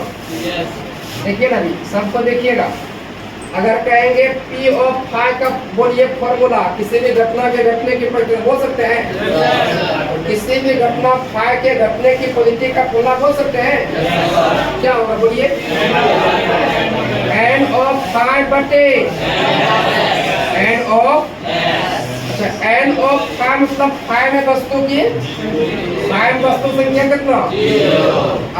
देखिए ना अभी सबको देखिएगा। अगर कहेंगे P ऑफ फाई का बोलिए फॉर्मूला, किसी भी घटना के घटने की प्रक्रिया बोल सकते हैं, किसी भी घटना फाई के घटने की पद्धति का फॉर्मूला बोल सकते हैं। क्या होगा बोलिए, n ऑफ फाई बटे n ऑफ, अच्छा n ऑफ फाई मतलब फाई में वस्तु की, फाई में वस्तु संख्या कितना,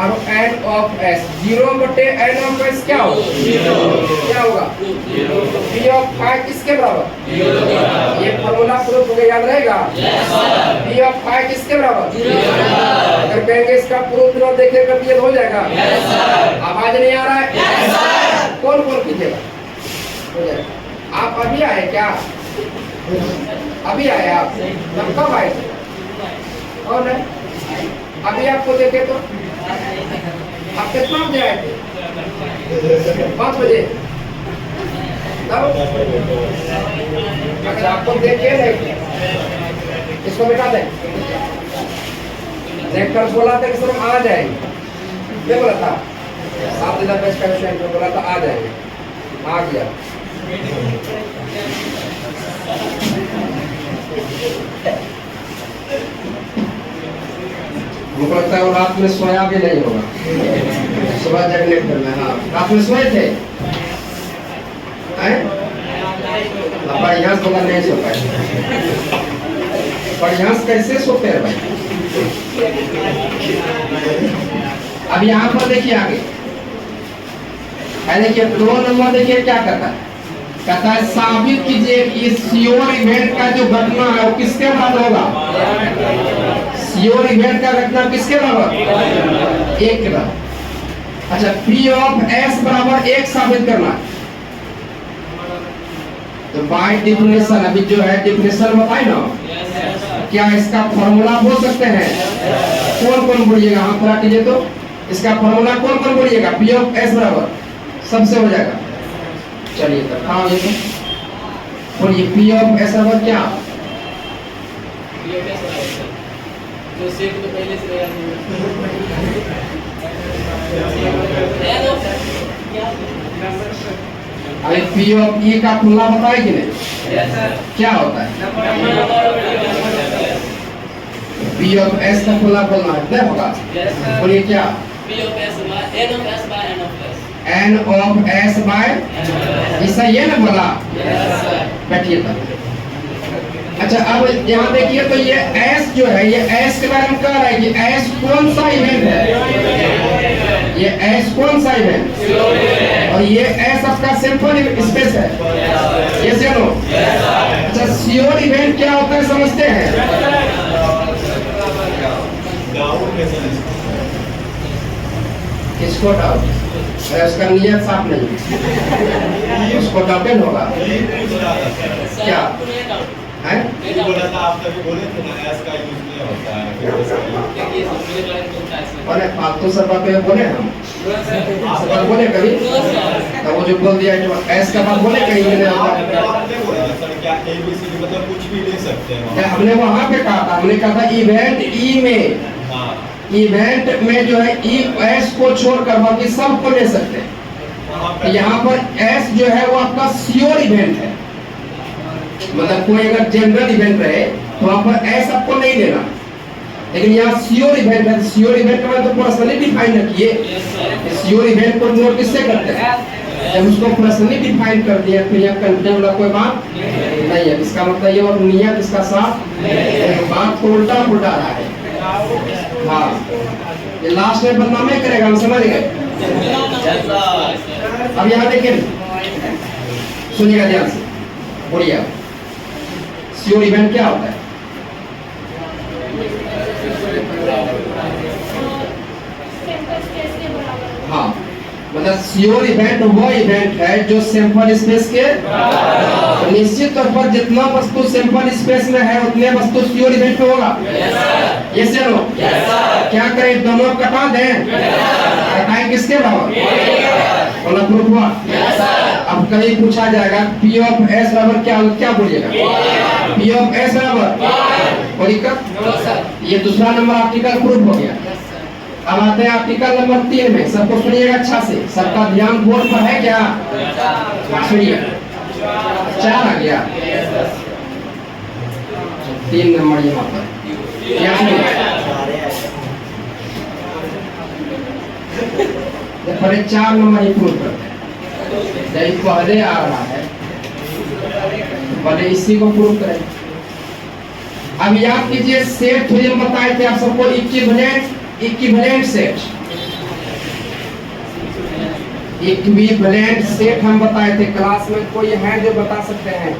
और n ऑफ s 0 बटे n ऑफ s क्या होगा, क्या होगा, P ऑफ फाई किसके बराबर, ये फॉर्मूला प्रूफ हो गया, याद रहेगा। P ऑफ फाई किसके बराबर, अगर कहेंगे इसका प्रूफ ना देखे कर ये हो जाएगा। आवाज नहीं आ रहा है, कौन कीजिएगा, हो जाएगा। आप अभी आए क्या, अभी आए आप, कब आए थे? और नहीं, अभी आपको देखे तो आप कितना बजे आए थे? 5 बजे। तब अच्छा आपको देखे नहीं, इसको बिठा दें। देखकर बोला था कि सर हम आ जाएंगे, क्या बोला था? 7 जिला बेस्ट का बोला था आ जाएंगे, आ गया। मुझको लगता है वो रात में सोया भी नहीं होगा, सुबह जगने करना। हाँ, रात में सोए थे? बढ़िया बोला नहीं सो पाए। बढ़िया कैसे सोते हैं भाई? अब यहाँ पर देखिए आगे, देखिए 2 नंबर देखिए क्या कहता है, कहता है साबित कीजिए कि इस श्योर इवेंट का जो घटना है वो किसके बाद होगा? श्योर इवेंट का घटना किसके बाद? 1 के बाद। अच्छा, P ऑफ S बराबर 1 साबित करना। तो बाय डिफिनेशन, अभी जो है डिफिनेशन बताए ना, क्या इसका फॉर्मूला बोल सकते हैं? कौन कौन बोलिएगा? हाँ पूरा कीजिए तो इसका फॉर्मूला कौन कौन बोलिएगा? P ऑफ S बराबर सबसे हो जाएगा। चलिए तो हाँ ये तो बोलिए P ऑफ S बराबर क्या? जो सेट तो पहले से अरे P ऑफ E का फॉर्मूला बताए कि नहीं? क्या होता है? P ऑफ S का फॉर्मूला बोलना है, नहीं होगा? बोलिए क्या? P of S by N of S by N of S. N of S by, ऐसा ये ना बोला? बैठिए तब। अच्छा अब यहाँ देखिए तो ये S जो है, ये S के बारे में कह रहा है कि S कौन सा इवेंट है? ये S कौन सा इवेंट? और ये S आपका सिंपल स्पेस है, ये से नो। अच्छा, श्योर इवेंट क्या होता है समझते हैं? किसको डाउट? उसका नियत साफ नहीं, उसको डाउटेड होगा क्या है? बोला था आप तभी बोले थे ना, एस का यूज नहीं होता है। अरे फालतू सब पे बोले हम, सब बोले कभी? तो वो जो बोल दिया जो एस का बात बोले कहीं मैंने आपने बोला सर क्या एबीसी मतलब कुछ भी ले सकते हैं? हमने वहाँ पे कहा था, हमने कहा था इवेंट ई में, इवेंट में जो है ई एस को छोड़कर बाकी सब को ले सकते हैं। यहाँ पर एस जो है वो आपका श्योर इवेंट है, मतलब कोई अगर जनरल इवेंट रहे तो वहाँ पर एस आपको नहीं देना, लेकिन यहाँ श्योर इवेंट है। श्योर इवेंट में तो पर्सनली डिफाइन रखिए। श्योर इवेंट को नोट किससे करते हैं? जब उसको पर्सनली डिफाइन कर दिया फिर यहाँ कंफ्यूजन वाला कोई बात नहीं है। इसका मतलब ये और नियत इसका साथ बात को उल्टा पुल्टा रहा है। हाँ, ये लास्ट में बदनामी करेगा, हम समझ गए। अब यहाँ देखिए, सुनिएगा ध्यान से, बोलिए श्योर इवेंट क्या होता है? हाँ, मतलब श्योर इवेंट वो इवेंट है जो सैंपल स्पेस के, तो निश्चित तौर पर जितना वस्तु सैंपल स्पेस में है उतने वस्तु श्योर इवेंट में होगा। ये से नो क्या करें? दोनों कटा दें, कटाएं किसके बराबर? बोला प्रूफ हुआ। अब कहीं पूछा जाएगा P ऑफ S बराबर क्या, क्या बोलिएगा? P ऑफ S बराबर कोई दिक्कत? ये दूसरा नंबर आर्टिकल प्रूफ हो गया। अब आते हैं आर्टिकल नंबर 3 में, सबको सुनिएगा अच्छा से, सबका ध्यान बोर्ड पर है क्या? सुनिए, 4 आ गया, 3 नंबर यहाँ पर क्या? पहले 4 नंबर ही प्रूफ करते हैं, जब पहले आ रहा है पहले इसी को प्रूफ करें। अब याद कीजिए सेट थ्योरी हम बताए थे आप सबको, इक्विवेलेंट सेट, इक्विवेलेंट सेट हम बताए थे क्लास में। कोई है जो बता सकते हैं?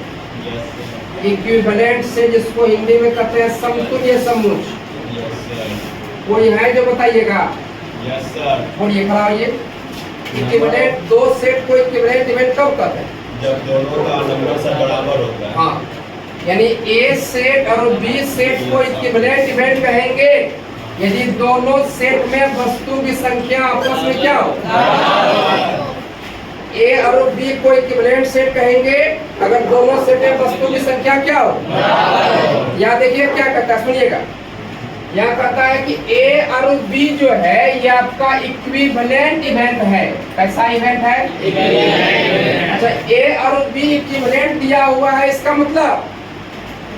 इक्विवेलेंट से जिसको हिंदी में कहते हैं समतुल्य सममुच, कोई है जो बताइएगा? बोलिए खड़ा होइए। इक्विवेलेंट दो सेट को इक्विवेलेंट इवेंट कब कहते हैं? जब दोनों का नंबर से बराबर होता है। हाँ, यानी ए सेट और बी सेट को इक्विवेलेंट इवेंट कहेंगे यदि दोनों सेट में वस्तु की संख्या आपस में क्या हो। ए और बी को इक्विवेलेंट सेट कहेंगे अगर दोनों सेट में वस्तु की संख्या क्या हो। यहाँ देखिए क्या कहता है, सुनिएगा। यहाँ कहता है कि ए और बी जो है ये आपका इक्विवेलेंट इवेंट है। कैसा इवेंट है? अच्छा, ए और बी इक्विवेलेंट दिया हुआ है, इसका मतलब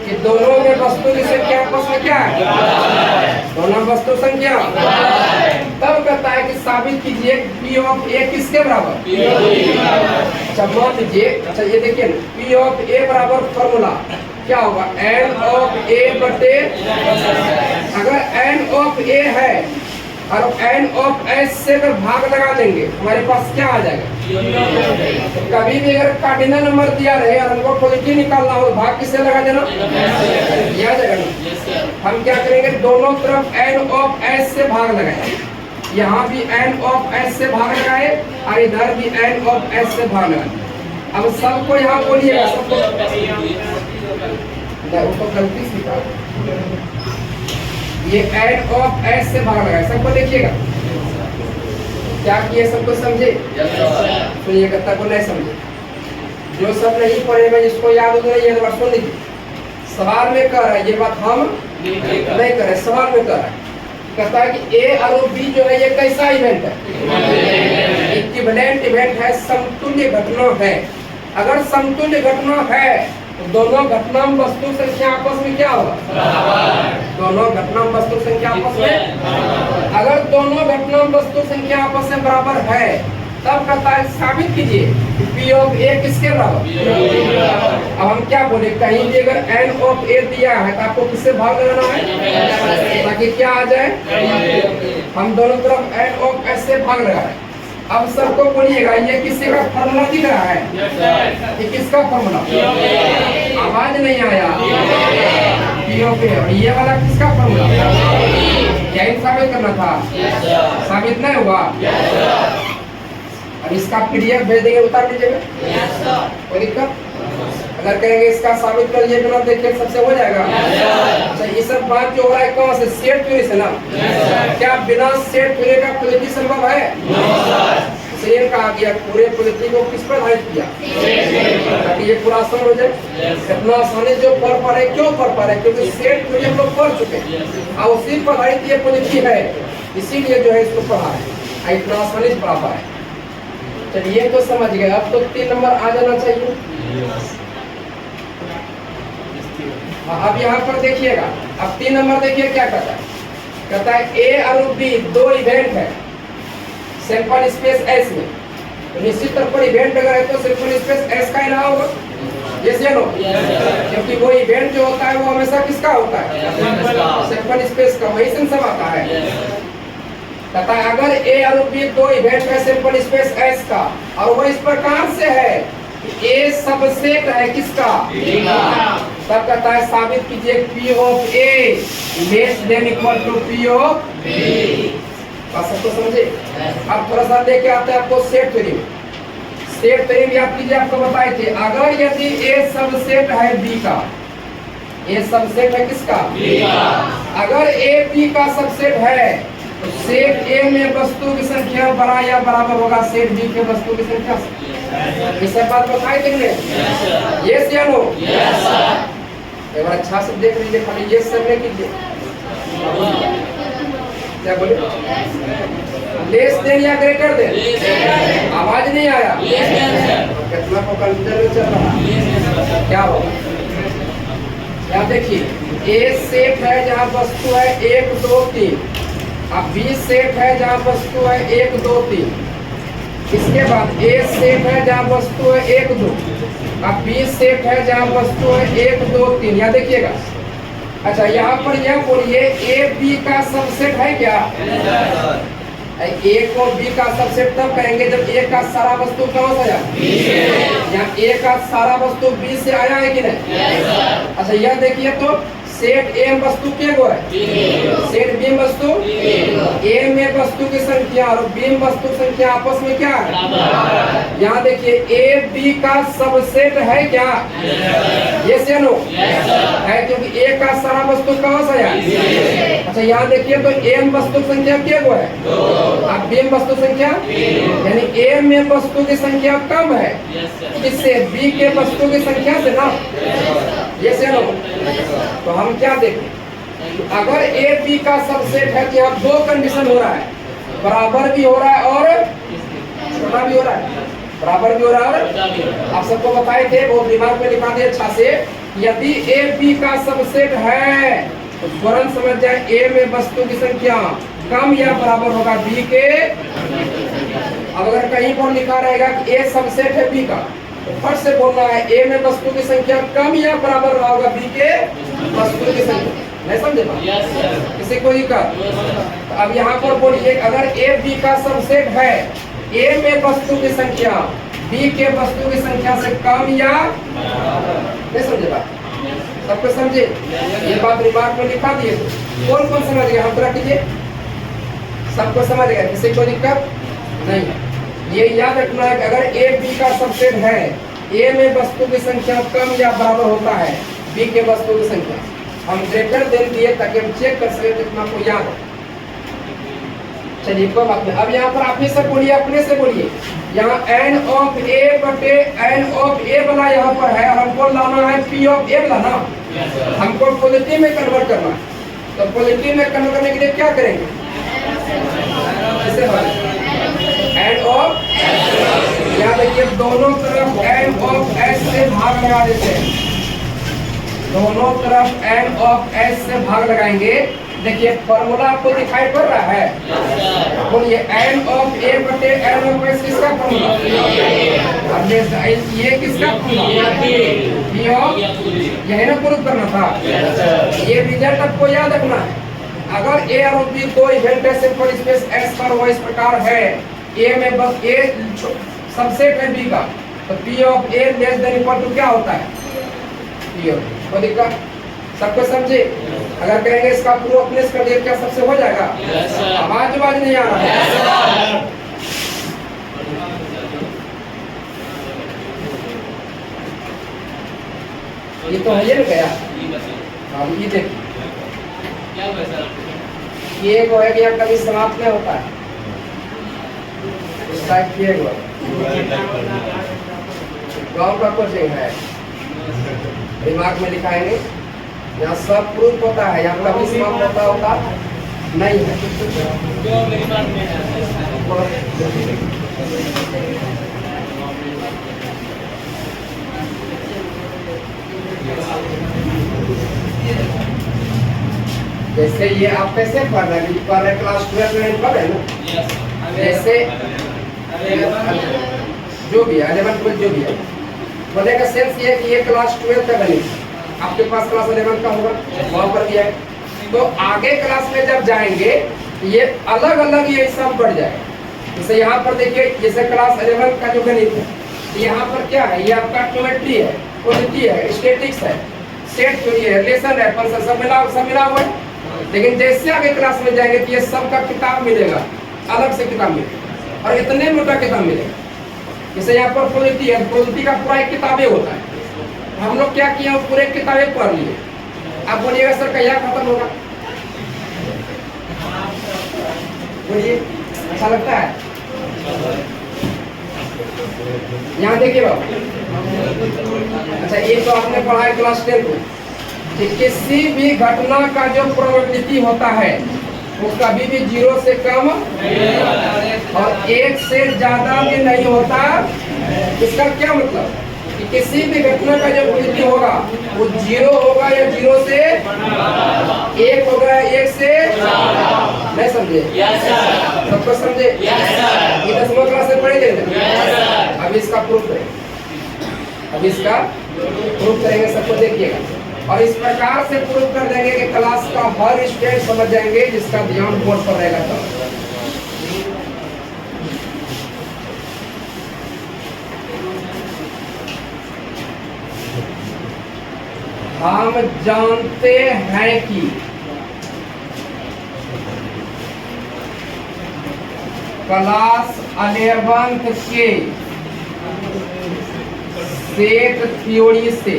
कि दोनों में वस्तु की संख्या आपस में क्या है, दोनों वस्तु संख्या। तब कहता है कि साबित कीजिए P ऑफ A किसके बराबर। अच्छा मान लीजिए, अच्छा ये देखिए P ऑफ A बराबर फॉर्मूला क्या होगा, N ऑफ A बटे, अगर N ऑफ A है और N ऑफ S से अगर भाग लगा देंगे हमारे पास क्या आ जाएगा। कभी भी अगर कार्डिनल नंबर दिया रहे और हमको पॉजिटिव निकालना हो भाग किससे लगा देना, यह आ जाएगा ना। हम क्या करेंगे, दोनों तरफ N ऑफ S से भाग लगाए, यहाँ भी N ऑफ S से भाग लगाए और इधर भी N ऑफ S से भाग लगाए। अब सबको यहाँ बोलिएगा, सबको तो गलती से ये N ऑफ S से भाग लगाए, सबको देखिएगा क्या किए, सबको समझे। सुनिए तक को नहीं समझे, जो सब नहीं पढ़े में जिसको याद हो रही है सुन लीजिए। सवाल में कह रहा है, ये बात हम नहीं कर रहे, सवाल में कह रहा है, कहता है कि ए और बी जो है ये कैसा इवेंट है, इक्विवेलेंट इवेंट है, समतुल्य घटना है। अगर समतुल्य घटना है तो दोनों घटना में वस्तु संख्या आपस में क्या होगा, दोनों घटना में वस्तु संख्या आपस में, अगर दोनों घटना में वस्तु संख्या आपस में बराबर है तब कहता है साबित कीजिए P ऑफ A किसके बराबर। अब हम क्या बोले, कहीं भी अगर N ऑफ A दिया है तो आपको किससे भाग लगाना है ताकि क्या आ जाए, हम दोनों तरफ N ऑफ S से भाग लगा रहे हैं। अब सबको बोलिएगा ये किसी का फॉर्मूला दिख रहा है, ये किसका फॉर्मूला, आवाज नहीं आया, P ऑफ A। और ये वाला किसका फॉर्मूला, यही साबित करना था, साबित नहीं हुआ। अब इसका PDF भेज देंगे, उतार लीजिएगा, कोई दिक्कत। अगर कहेंगे इसका साबित करिए बिना देखे सबसे हो जाएगा। अच्छा ये सब बात जो हो रहा है कौन से, सेट थ्योरी से ना। क्या बिना सेट थ्योरी का पॉलिटी संभव है? इसलिए कहा गया पूरे पॉलिटी को किस पर आधारित किया ताकि ये पूरा आसान हो जाए। इतना आसानी जो पढ़ पा रहे, क्यों पढ़ पा रहे, क्योंकि सेट थ्योरी हम लोग पढ़ चुके हैं और उसी पर आधारित ये पॉलिटी है, इसीलिए जो है इसको पढ़ा है, इतना आसानी से पढ़ा पाए। चलिए तो समझ गए, अब तो 3 नंबर आ जाना चाहिए। अब यहाँ पर देखिएगा, अब 3 नंबर देखिए क्या कहता है, कहता है ए और बी दो इवेंट है सैंपल स्पेस S में, तो निश्चित तौर पर इवेंट अगर है तो सैंपल स्पेस S का ही रहा होगा, यस या नो, क्योंकि वो इवेंट जो होता है वो हमेशा किसका होता है, सैंपल स्पेस का, वही से सब आता है। कहता है अगर ए और बी दो इवेंट है सैंपल स्पेस S का और वो इस प्रकार से है A सबसेट है किसका, तब कहता है साबित कीजिए P of A less than equal to P of B। बात सबको समझे। अब थोड़ा सा लेके आते हैं आपको सेट थ्योरी में। सेट थ्योरी में आप कीजिए, आपको बताए थे अगर यदि A सबसेट है B का, A सबसेट है किसका, B का, अगर A B का सबसेट है तो सेट A में वस्तु की संख्या बड़ा या बराबर होगा सेट B के वस्तु की संख्या से। ये सब बात बताई तुमने, यस या नो, एक बार अच्छा से देख लीजिए, खाली यस सर नहीं कीजिए। क्या बोले, लेस देन या ग्रेटर देन, आवाज नहीं आया, कितना को कंफ्यूजन चल रहा, क्या होगा। यहाँ देखिए A सेट है जहाँ वस्तु है 1 2 3, अब B सेट है जहाँ वस्तु है 1 2 3, इसके बाद A सेट है जहाँ वस्तु है 1 2, अब B सेट है जहाँ वस्तु है 1 2 3। यहाँ देखिएगा, अच्छा यहाँ पर यह बोलिए A B का सबसेट है क्या, A को B का सबसेट तब कहेंगे जब A का सारा वस्तु कहाँ से आया, यहाँ A का सारा वस्तु B से आया है कि नहीं। अच्छा यह देखिए तो सेट ए में वस्तु के गो है, सेट बी में वस्तु ए में वस्तु की संख्या और बी में वस्तु की संख्या आपस में क्या है। यहाँ देखिए ए बी का सबसेट है क्या, यस या नो है, क्योंकि ए का सारा वस्तु कहाँ से आया। अच्छा यहाँ देखिए तो ए में वस्तु की संख्या क्या गो है, अब बी में वस्तु संख्या, यानी ए में वस्तु की संख्या कम है किससे, बी के वस्तु की संख्या से ना, यस या नो। तो हम क्या देखें, अगर ए बी का सबसेट है कि यहाँ दो कंडीशन हो रहा है, बराबर भी हो रहा है और छोटा भी हो रहा है, बराबर भी हो रहा है और आप सबको बताए थे, बहुत दिमाग में लिखा दिया अच्छा से, यदि ए बी का सबसेट है तो फौरन समझ जाए ए में वस्तु की संख्या कम या बराबर होगा बी के। अब अगर कहीं पर लिखा रहेगा कि ए सबसेट है बी का, तो फट से बोलना है ए में वस्तु की संख्या कम या बराबर होगा बी के वस्तु की संख्या, नहीं समझे बात, किसी को दिक्कत। तो अब यहाँ पर बोलिए अगर ए बी का सबसेट है, ए में वस्तु की संख्या बी के वस्तु की संख्या से कम या, नहीं समझे बात, सबको समझे, ये बात रिमार्क में लिखा दिए, कौन कौन समझ गया, हम तरह कीजिए, सबको समझ गया, किसी को दिक्कत नहीं। ये याद रखना है कि अगर ए बी का सबसेट है, ए में वस्तु की संख्या कम या बराबर होता है बी के वस्तु की संख्या, हम ग्रेटर देन दिए ताकि हम चेक कर सके कितना को याद है। चलिए कोई बात नहीं, अब यहाँ पर आप ही से बोलिए, अपने से बोलिए, यहाँ एन ऑफ ए बटे एन ऑफ ए वाला यहाँ पर है और हमको लाना है पी ऑफ ए वाला ना, हमको पॉजिटिव में कन्वर्ट करना है, तो पॉजिटिव में कन्वर्ट करने के लिए क्या करेंगे, एन ऑफ, यहाँ देखिए दोनों तरफ एन ऑफ एस से भाग लगा देते हैं, दोनों तरफ एन ऑफ एस से भाग लगाएंगे। देखिए फॉर्मूला आपको दिखाई पड़ रहा है, बोलिए एन ऑफ ए बटे एन ऑफ एस किसका फॉर्मूला, अब ये किसका फॉर्मूला, पी ऑफ, यही ना प्रूव करना था, ये रिजल्ट आपको याद रखना है। अगर ए और बी दो इवेंट है, सिंपल स्पेस एस पर वो इस प्रकार है, ए में बस ए सबसेट है बी का, तो P of A less than equal to क्या होता है, पी ऑफ, कोई दिक्कत, सबको समझे। अगर कहेंगे इसका प्रूफ अपने से कर दिए क्या सबसे हो जाएगा, आवाज नहीं आ रहा है, ये तो है, ये ना गया, अब ये देखिए ये को है कि यहाँ कभी समाप्त नहीं होता है, इस टाइप किए गाँव का कुछ है, दिमाग में लिखाएंगे, यहाँ सब प्रूफ होता है, यहाँ कभी समाप्त होता नहीं है। जैसे ये आप कैसे पढ़ रहे हैं, क्लास 12 में पढ़ रहे ना, जैसे जो भी है 11 12 जो भी है, बोलने का सेंस ये है कि ये क्लास 12 का गणित, आपके पास क्लास 11 का होगा, वहाँ पर भी है, तो आगे क्लास में जब जाएंगे ये अलग अलग ये सब बढ़ जाएगा। जैसे यहाँ पर देखिए, जैसे क्लास 11 का जो गणित है, यहाँ पर क्या है, ये आपका ज्योमेट्री है, क्वांटिटी है, स्टैटिक्स है, सेट थ्योरी है, रिलेशन है, फंक्शन, सब मिला हुआ है। लेकिन जैसे आगे क्लास में जाएंगे तो ये सब का किताब मिलेगा, अलग से किताब मिलेगा, और इतने मोटा किताब मिलेगा। जैसे यहाँ पर क्वांटिटी है, क्वांटिटी का पूरा एक किताबें होता है, हम लोग क्या किया, पूरे किताबें पढ़ लिए। अब बोलिएगा सर क्या खत्म होगा, बोलिए अच्छा लगता है। यहाँ देखिए बाबू, अच्छा ये तो आपने पढ़ा है क्लास 10 को, कि किसी भी घटना का जो प्रोबेबिलिटी होता है वो कभी भी 0 से कम और 1 से ज्यादा भी नहीं होता। इसका क्या मतलब कि किसी भी घटना का जो प्रोबेबिलिटी होगा वो 0 होगा या 0 से 1 होगा, 1 से नहीं, समझे, सबको समझे, ये 10वीं क्लास से पढ़े थे। अब इसका प्रूफ करेंगे, अब इसका प्रूफ करेंगे, सबको देखिएगा, और इस प्रकार से प्रूफ कर देंगे कि क्लास का हर स्टेज समझ जाएंगे, जिसका ध्यान बोर्ड पर रहेगा। तो हम जानते हैं कि क्लास 11th के सेट थ्योरी से,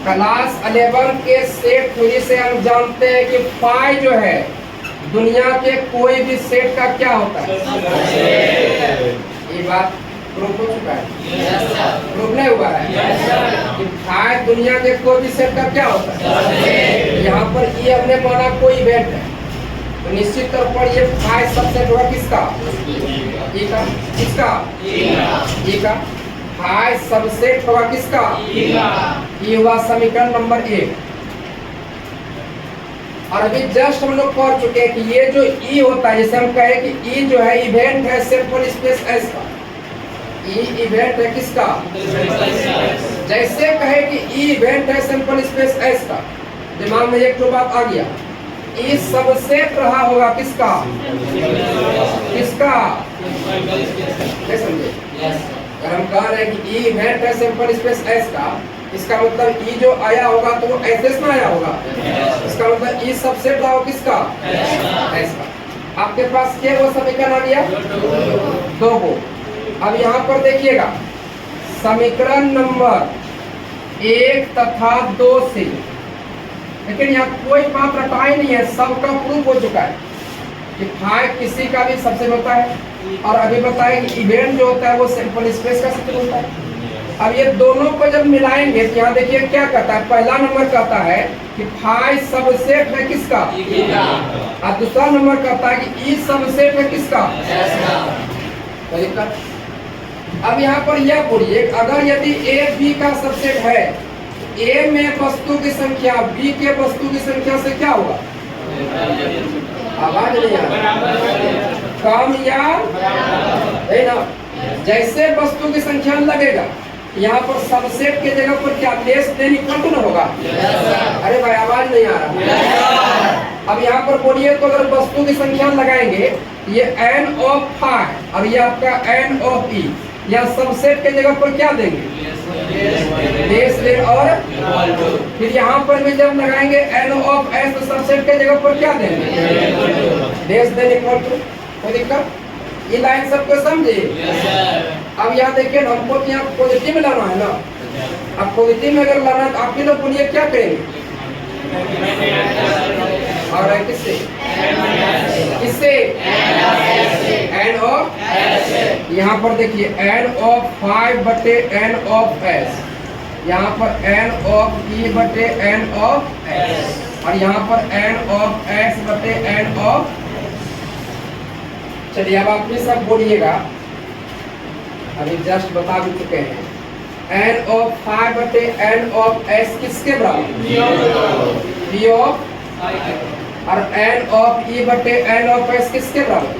क्लास 11 के सेट थ्योरी से हम जानते हैं कि फाई जो है दुनिया के कोई भी सेट का क्या होता है। ये बात प्रूफ हो चुका है, प्रूफ नहीं हुआ है कि फाई दुनिया के कोई भी सेट का क्या होता है। यहाँ पर ये हमने माना कोई इवेंट है, तो निश्चित तौर पर ये फाई सबसेट होगा किसका, ई का, किसका, ई का। फाई सबसेट होगा किसका, ये हुआ समीकरण नंबर 1। और अभी जस्ट हम लोग पढ़ चुके हैं कि ये जो ई होता है, जैसे हम कहें कि ई जो है इवेंट है सैंपल स्पेस एस का, ई इवेंट है किसका, जैसे कहे कि ई इवेंट है सैंपल स्पेस एस का, दिमाग में एक तो बात आ गया, ई सबसेट रहा होगा किसका, किसका, क्या समझे। अगर हम कह रहे हैं कि ई इवेंट है सैंपल स्पेस एस का, इसका मतलब ई जो आया होगा तो वो एस में आया होगा, इसका मतलब ई सबसेट रहा हो किसका, एस का। आपके पास क्या वो समीकरण आ गया, 2 को। अब यहाँ पर देखिएगा समीकरण नंबर 1 तथा 2 से, लेकिन यहाँ कोई बात रटा ही नहीं है, सबका प्रूफ हो चुका है कि फाई किसी का भी सबसेट होता है। और अभी बताएं कि इवेंट जो होता है वो सैंपल स्पेस का सबसेट होता है। अब ये दोनों को जब मिलाएंगे तो यहाँ देखिए क्या कहता है, पहला नंबर कहता है कि फाई सबसेट है किसका, और दूसरा नंबर कहता है कि ई सबसेट है किसका, अब यहाँ पर यह बोलिए अगर यदि ए बी का सबसेट है, ए में वस्तु की संख्या बी के वस्तु की संख्या से क्या होगा, आवाज नहीं आ रही, कम या है ना। जैसे वस्तु की संख्या लगेगा यहाँ पर सबसेट के जगह पर क्या लेस देन इक्वल टू ना होगा। अरे भाई आवाज नहीं आ रहा। अब यहाँ पर बोलिए तो अगर वस्तु की संख्या लगाएंगे ये n ऑफ फाई और ये आपका n ऑफ ई, या सबसेट के जगह पर क्या देंगे, लेस देन। और फिर यहाँ पर भी जब लगाएंगे n ऑफ s तो सबसेट के जगह पर क्या देंगे, लेस देन इक्वल टू। कोई दिक्कत, ये लाइन सबको समझे। अब यहाँ देखिए हमको यहाँ पॉजिटिव में लाना है ना, अब पॉजिटिव में अगर लाना है तो आप ही लोग बोलिए क्या करेंगे, और है किससे, किससे, n ऑफ, यहाँ पर देखिए n ऑफ 5 बटे n ऑफ s, यहाँ पर n ऑफ e बटे n ऑफ s, और यहाँ पर n ऑफ s बटे n ऑफ। चलिए अब आप ये सब बोलिएगा, अभी जस्ट बता भी चुके हैं। n ऑफ 5 बटे n ऑफ s किसके बराबर, p ऑफ, और n ऑफ e बटे n ऑफ s किसके बराबर,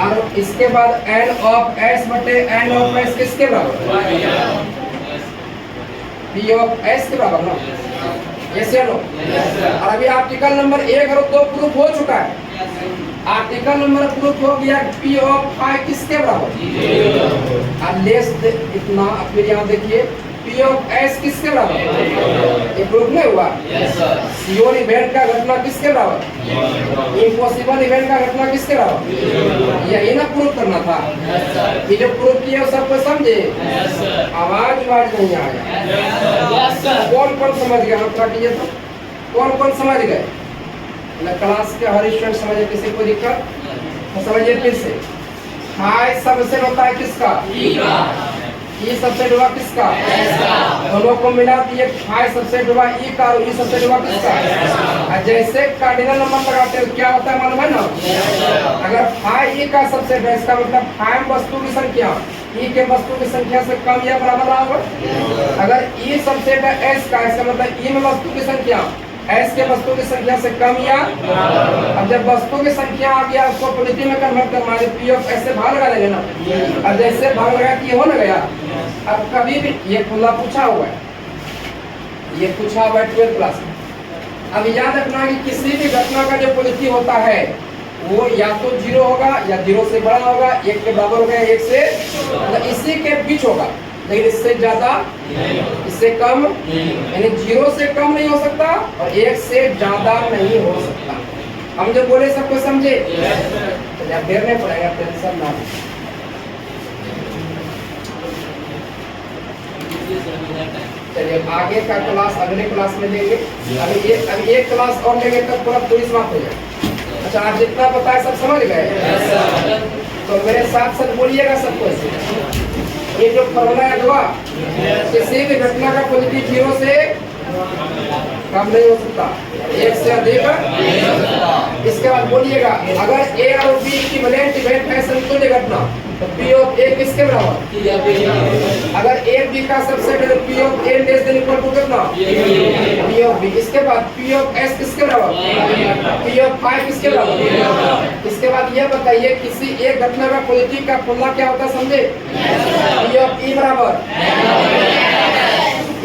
और इसके बाद n ऑफ s बटे n ऑफ s किसके बराबर, p ऑफ s के बराबर ना, ऐसे लो। और अभी आर्टिकल नंबर 1 और 2 प्रूफ हो चुका है। आर्टिकल नंबर प्रूफ हो गया p ऑफ 5 किसके बराबर, और लेस इतना। फिर यहाँ देखिए p ऑफ s किसके बराबर, ये प्रूफ नहीं हुआ। सियोन इवेंट का घटना किसके बराबर, इम्पॉसिबल इवेंट का घटना किसके बराबर, यही ना प्रूफ करना था। ये जो प्रूफ किया सबको समझे, आवाज नहीं आया। कौन कौन समझ गया, हम क्या कीजिए तो कौन कौन समझ गए, क्लास के हर स्टूडेंट समझे, किसी को दिक्कत तो समझिए फिर से। फाई सबसेट होता है किसका, ई सबसेट हुआ किसका, दोनों को मिला दिए फाई सबसेट हुआ ई का, और ई सबसेट हुआ किसका। जैसे कार्डिनल नंबर लगाते हैं क्या होता है मालूम है ना, अगर फाई ई का सबसेट है इसका मतलब फाई वस्तु की संख्या ई के वस्तु की संख्या से कम या बराबर रहा होगा। अगर ई सबसेट है एस का, इसका मतलब ई में वस्तु की संख्या एस के वस्तु की संख्या से कम या। अब जब वस्तु की संख्या आ गया उसको पॉजिटिव में कन्वर्ट करना है, पी ऑफ एस से भाग लगा देंगे ना। अब जैसे भाग लगा कि हो ना गया। अब कभी भी ये खुला पूछा हुआ है, ये पूछा हुआ है 12th क्लास में। अब याद रखना कि किसी भी घटना का जो पॉजिटिव होता है वो या तो 0 होगा या 0 से बड़ा होगा, 1 के बराबर होगा, 1 से मतलब इसी के बीच होगा। लेकिन इससे ज्यादा, इससे कम, यानी 0 से कम नहीं हो सकता और 1 से ज्यादा नहीं हो सकता। हम जो बोले सबको समझे? चलिए अब देर नहीं पड़ेगा, टेंशन ना। चलिए आगे का क्लास अगले क्लास में लेंगे। अभी एक क्लास और लेंगे तब पूरा पूरी समाप्त हो जाए। अच्छा, आप जितना बताया सब समझ गए? तो मेरे साथ साथ बोलिएगा सबको ऐसे। ये जो फॉर्मूला है अथवा किसी भी घटना का पॉजिटिव 0 से कम नहीं हो सकता, 1 से अधिक नहीं हो सकता। इसके बाद बोलिएगा अगर ए और बी इक्विवेलेंट इवेंट है, समतुल्य घटना, तो पी ऑफ ए किसके बराबर? अगर ए बी का सबसेट है तो P of A less than equal to कितना? P of B. इसके बाद पी ऑफ एस किसके बराबर? पी ऑफ 5 किसके बराबर? इसके बाद ये बताइए किसी एक घटना का पॉजिटिव का फॉर्मूला क्या होता है, समझे? पी ऑफ ई बराबर।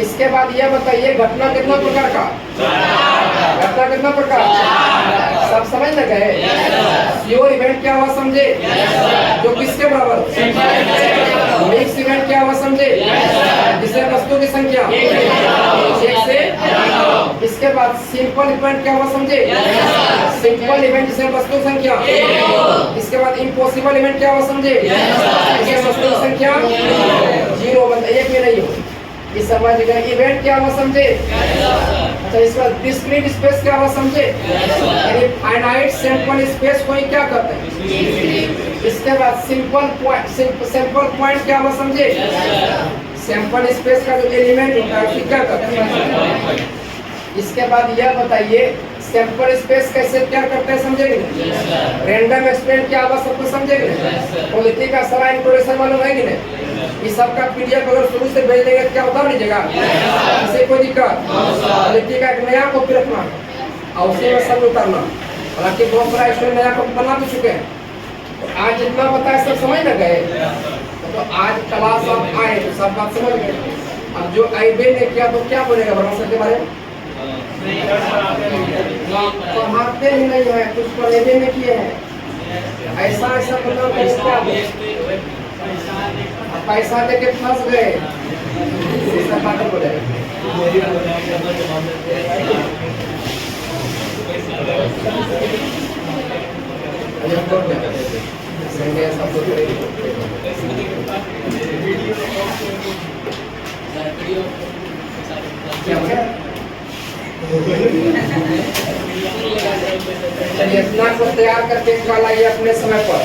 इसके बाद ये बताइए घटना कितना प्रकार का? घटना कितना प्रकार? सब समझ न गए? प्योर इवेंट क्या हुआ समझे? जो किसके बराबर? मिक्स इवेंट क्या हुआ समझे? जिसमें वस्तु की संख्या 1 से। इसके बाद सिंपल इवेंट क्या हुआ समझे? सिंपल इवेंट जिसमें वस्तु संख्या। इसके बाद इम्पॉसिबल इवेंट क्या हुआ समझे? जिसमें वस्तु की संख्या 0, मतलब 1 में नहीं हो। इस समझ गए? इवेंट क्या हुआ समझे? अच्छा, इसका डिस्क्रीट स्पेस क्या हुआ समझे? यानी फाइनाइट सैंपल स्पेस को ही क्या कहते हैं? इसके बाद सैंपल पॉइंट क्या हुआ समझे? सैंपल स्पेस का जो एलिमेंट होता है उसे क्या कहते हैं? इसके बाद यह बताइए सैंपल स्पेस कैसे क्या करते हैं, समझेंगे? रैंडम एक्सपेरिमेंट क्या हुआ सबको समझेंगे? पॉलिटी का सारा इंट्रोडक्शन मालूम है कि नहीं? इस सबका पीडीएफ अगर शुरू से भेज देंगे क्या होता नहीं जगह इसे कोई दिक्कत? पॉलिटी का एक नया कॉपी रखना और उसी में सब उतारना। हालांकि बहुत सारा स्टूडेंट नया कॉपी बना भी चुके हैं। तो आज जितना बताया सब समझ न गए? तो आज क्लास आप आए तो सब बात समझ गए। अब जो आईबे ने किया तो क्या बोलेगा भरोसा के बारे में? पढ़ाते ही नहीं है, कुछ पढ़ेबे में किए हैं। ऐसा ऐसा मतलब पैसा दे के फंस गए, सब बात बोले। चलिए इतना को तैयार करके कल आइए अपने समय पर।